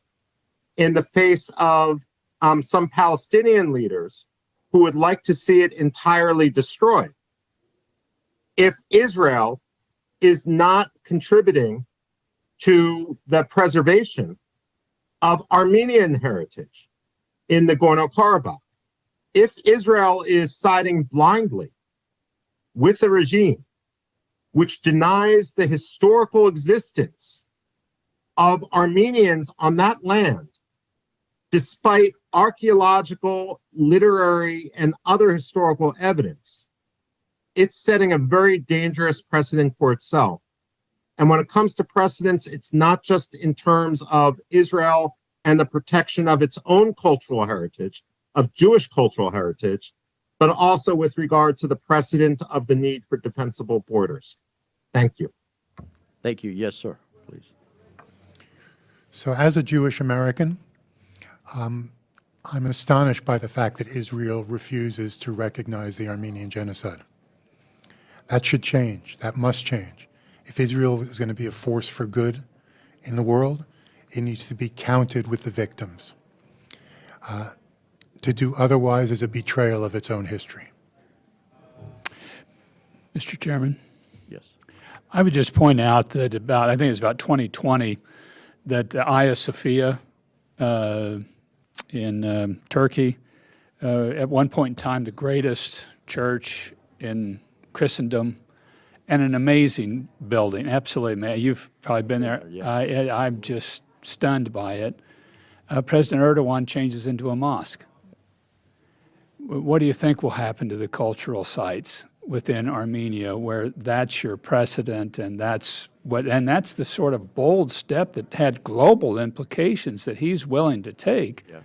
in the face of some Palestinian leaders who would like to see it entirely destroyed? If Israel is not contributing to the preservation of Armenian heritage in the Nagorno-Karabakh, if Israel is siding blindly with a regime which denies the historical existence of Armenians on that land, despite archaeological, literary, and other historical evidence, it's setting a very dangerous precedent for itself. And when it comes to precedents, it's not just in terms of Israel and the protection of its own cultural heritage, of Jewish cultural heritage, but also with regard to the precedent of the need for defensible borders. Thank you. Thank you. Yes, sir. Please. So as a Jewish American, I'm astonished by the fact that Israel refuses to recognize the Armenian genocide. That should change. That must change. If Israel is going to be a force for good in the world, it needs to be counted with the victims. To do otherwise is a betrayal of its own history. Mr. Chairman, Yes. I would just point out that I think it's about 2020, that Hagia Sophia in Turkey, at one point in time, the greatest church in Christendom, and an amazing building, absolutely amazing. You've probably been there. Yeah. I'm just stunned by it. President Erdogan changes into a mosque. What do you think will happen to the cultural sites within Armenia where that's your precedent, and that's the sort of bold step that had global implications that he's willing to take? Yeah.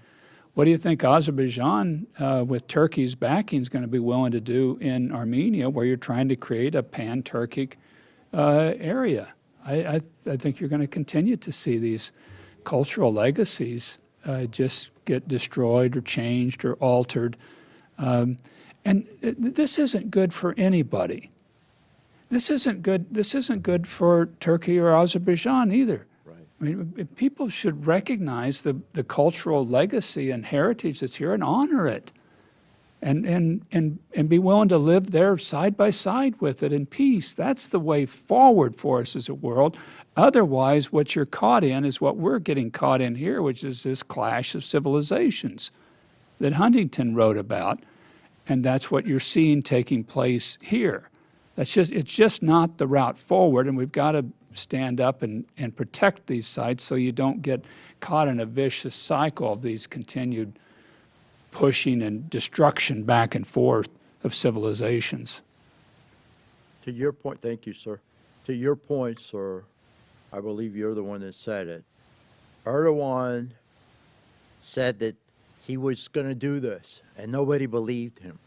What do you think Azerbaijan, with Turkey's backing, is going to be willing to do in Armenia, where you're trying to create a pan-Turkic area? I think you're going to continue to see these cultural legacies just get destroyed or changed or altered. And this isn't good for anybody. This isn't good for Turkey or Azerbaijan either. I mean, people should recognize the cultural legacy and heritage that's here and honor it, and be willing to live there side by side with it in peace. That's the way forward for us as a world. Otherwise, what you're caught in is what we're getting caught in here, which is this clash of civilizations that Huntington wrote about, and that's what you're seeing taking place here. It's just not the route forward, and we've got to stand up and protect these sites so you don't get caught in a vicious cycle of these continued pushing and destruction back and forth of civilizations. To your point, thank you, sir. To your point, sir, I believe you're the one that said it. Erdogan said that he was going to do this, and nobody believed him.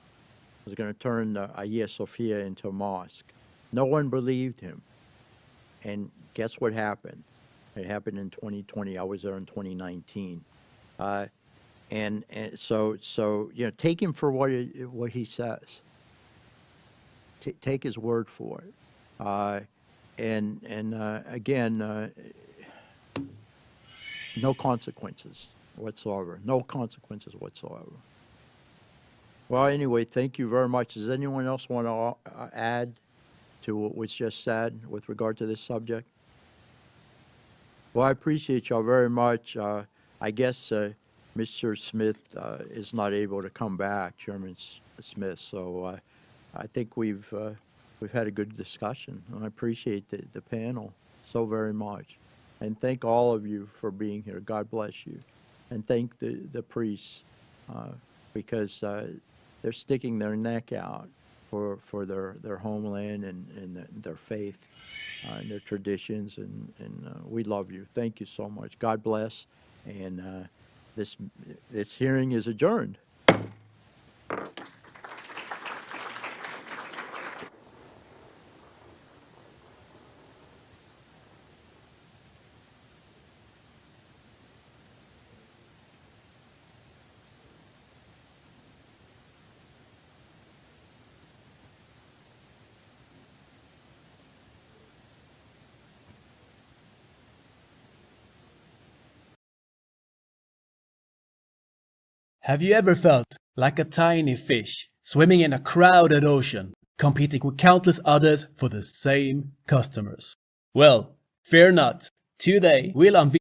He was going to turn Hagia Sophia into a mosque. No one believed him. And guess what happened? It happened in 2020. I was there in 2019. And so you know, take him for what he says. Take his word for it. Again, no consequences whatsoever. No consequences whatsoever. Well, anyway, thank you very much. Does anyone else want to add to what was just said with regard to this subject? Well, I appreciate y'all very much. I guess Mr. Smith is not able to come back, Chairman Smith, so I think we've we've had a good discussion, and I appreciate the panel so very much. And thank all of you for being here. God bless you. And thank the priests because they're sticking their neck out for their homeland and their faith and their traditions. And we love you. Thank you so much. God bless. And this hearing is adjourned. Have you ever felt like a tiny fish swimming in a crowded ocean, competing with countless others for the same customers? Well, fear not. Today, we'll unveil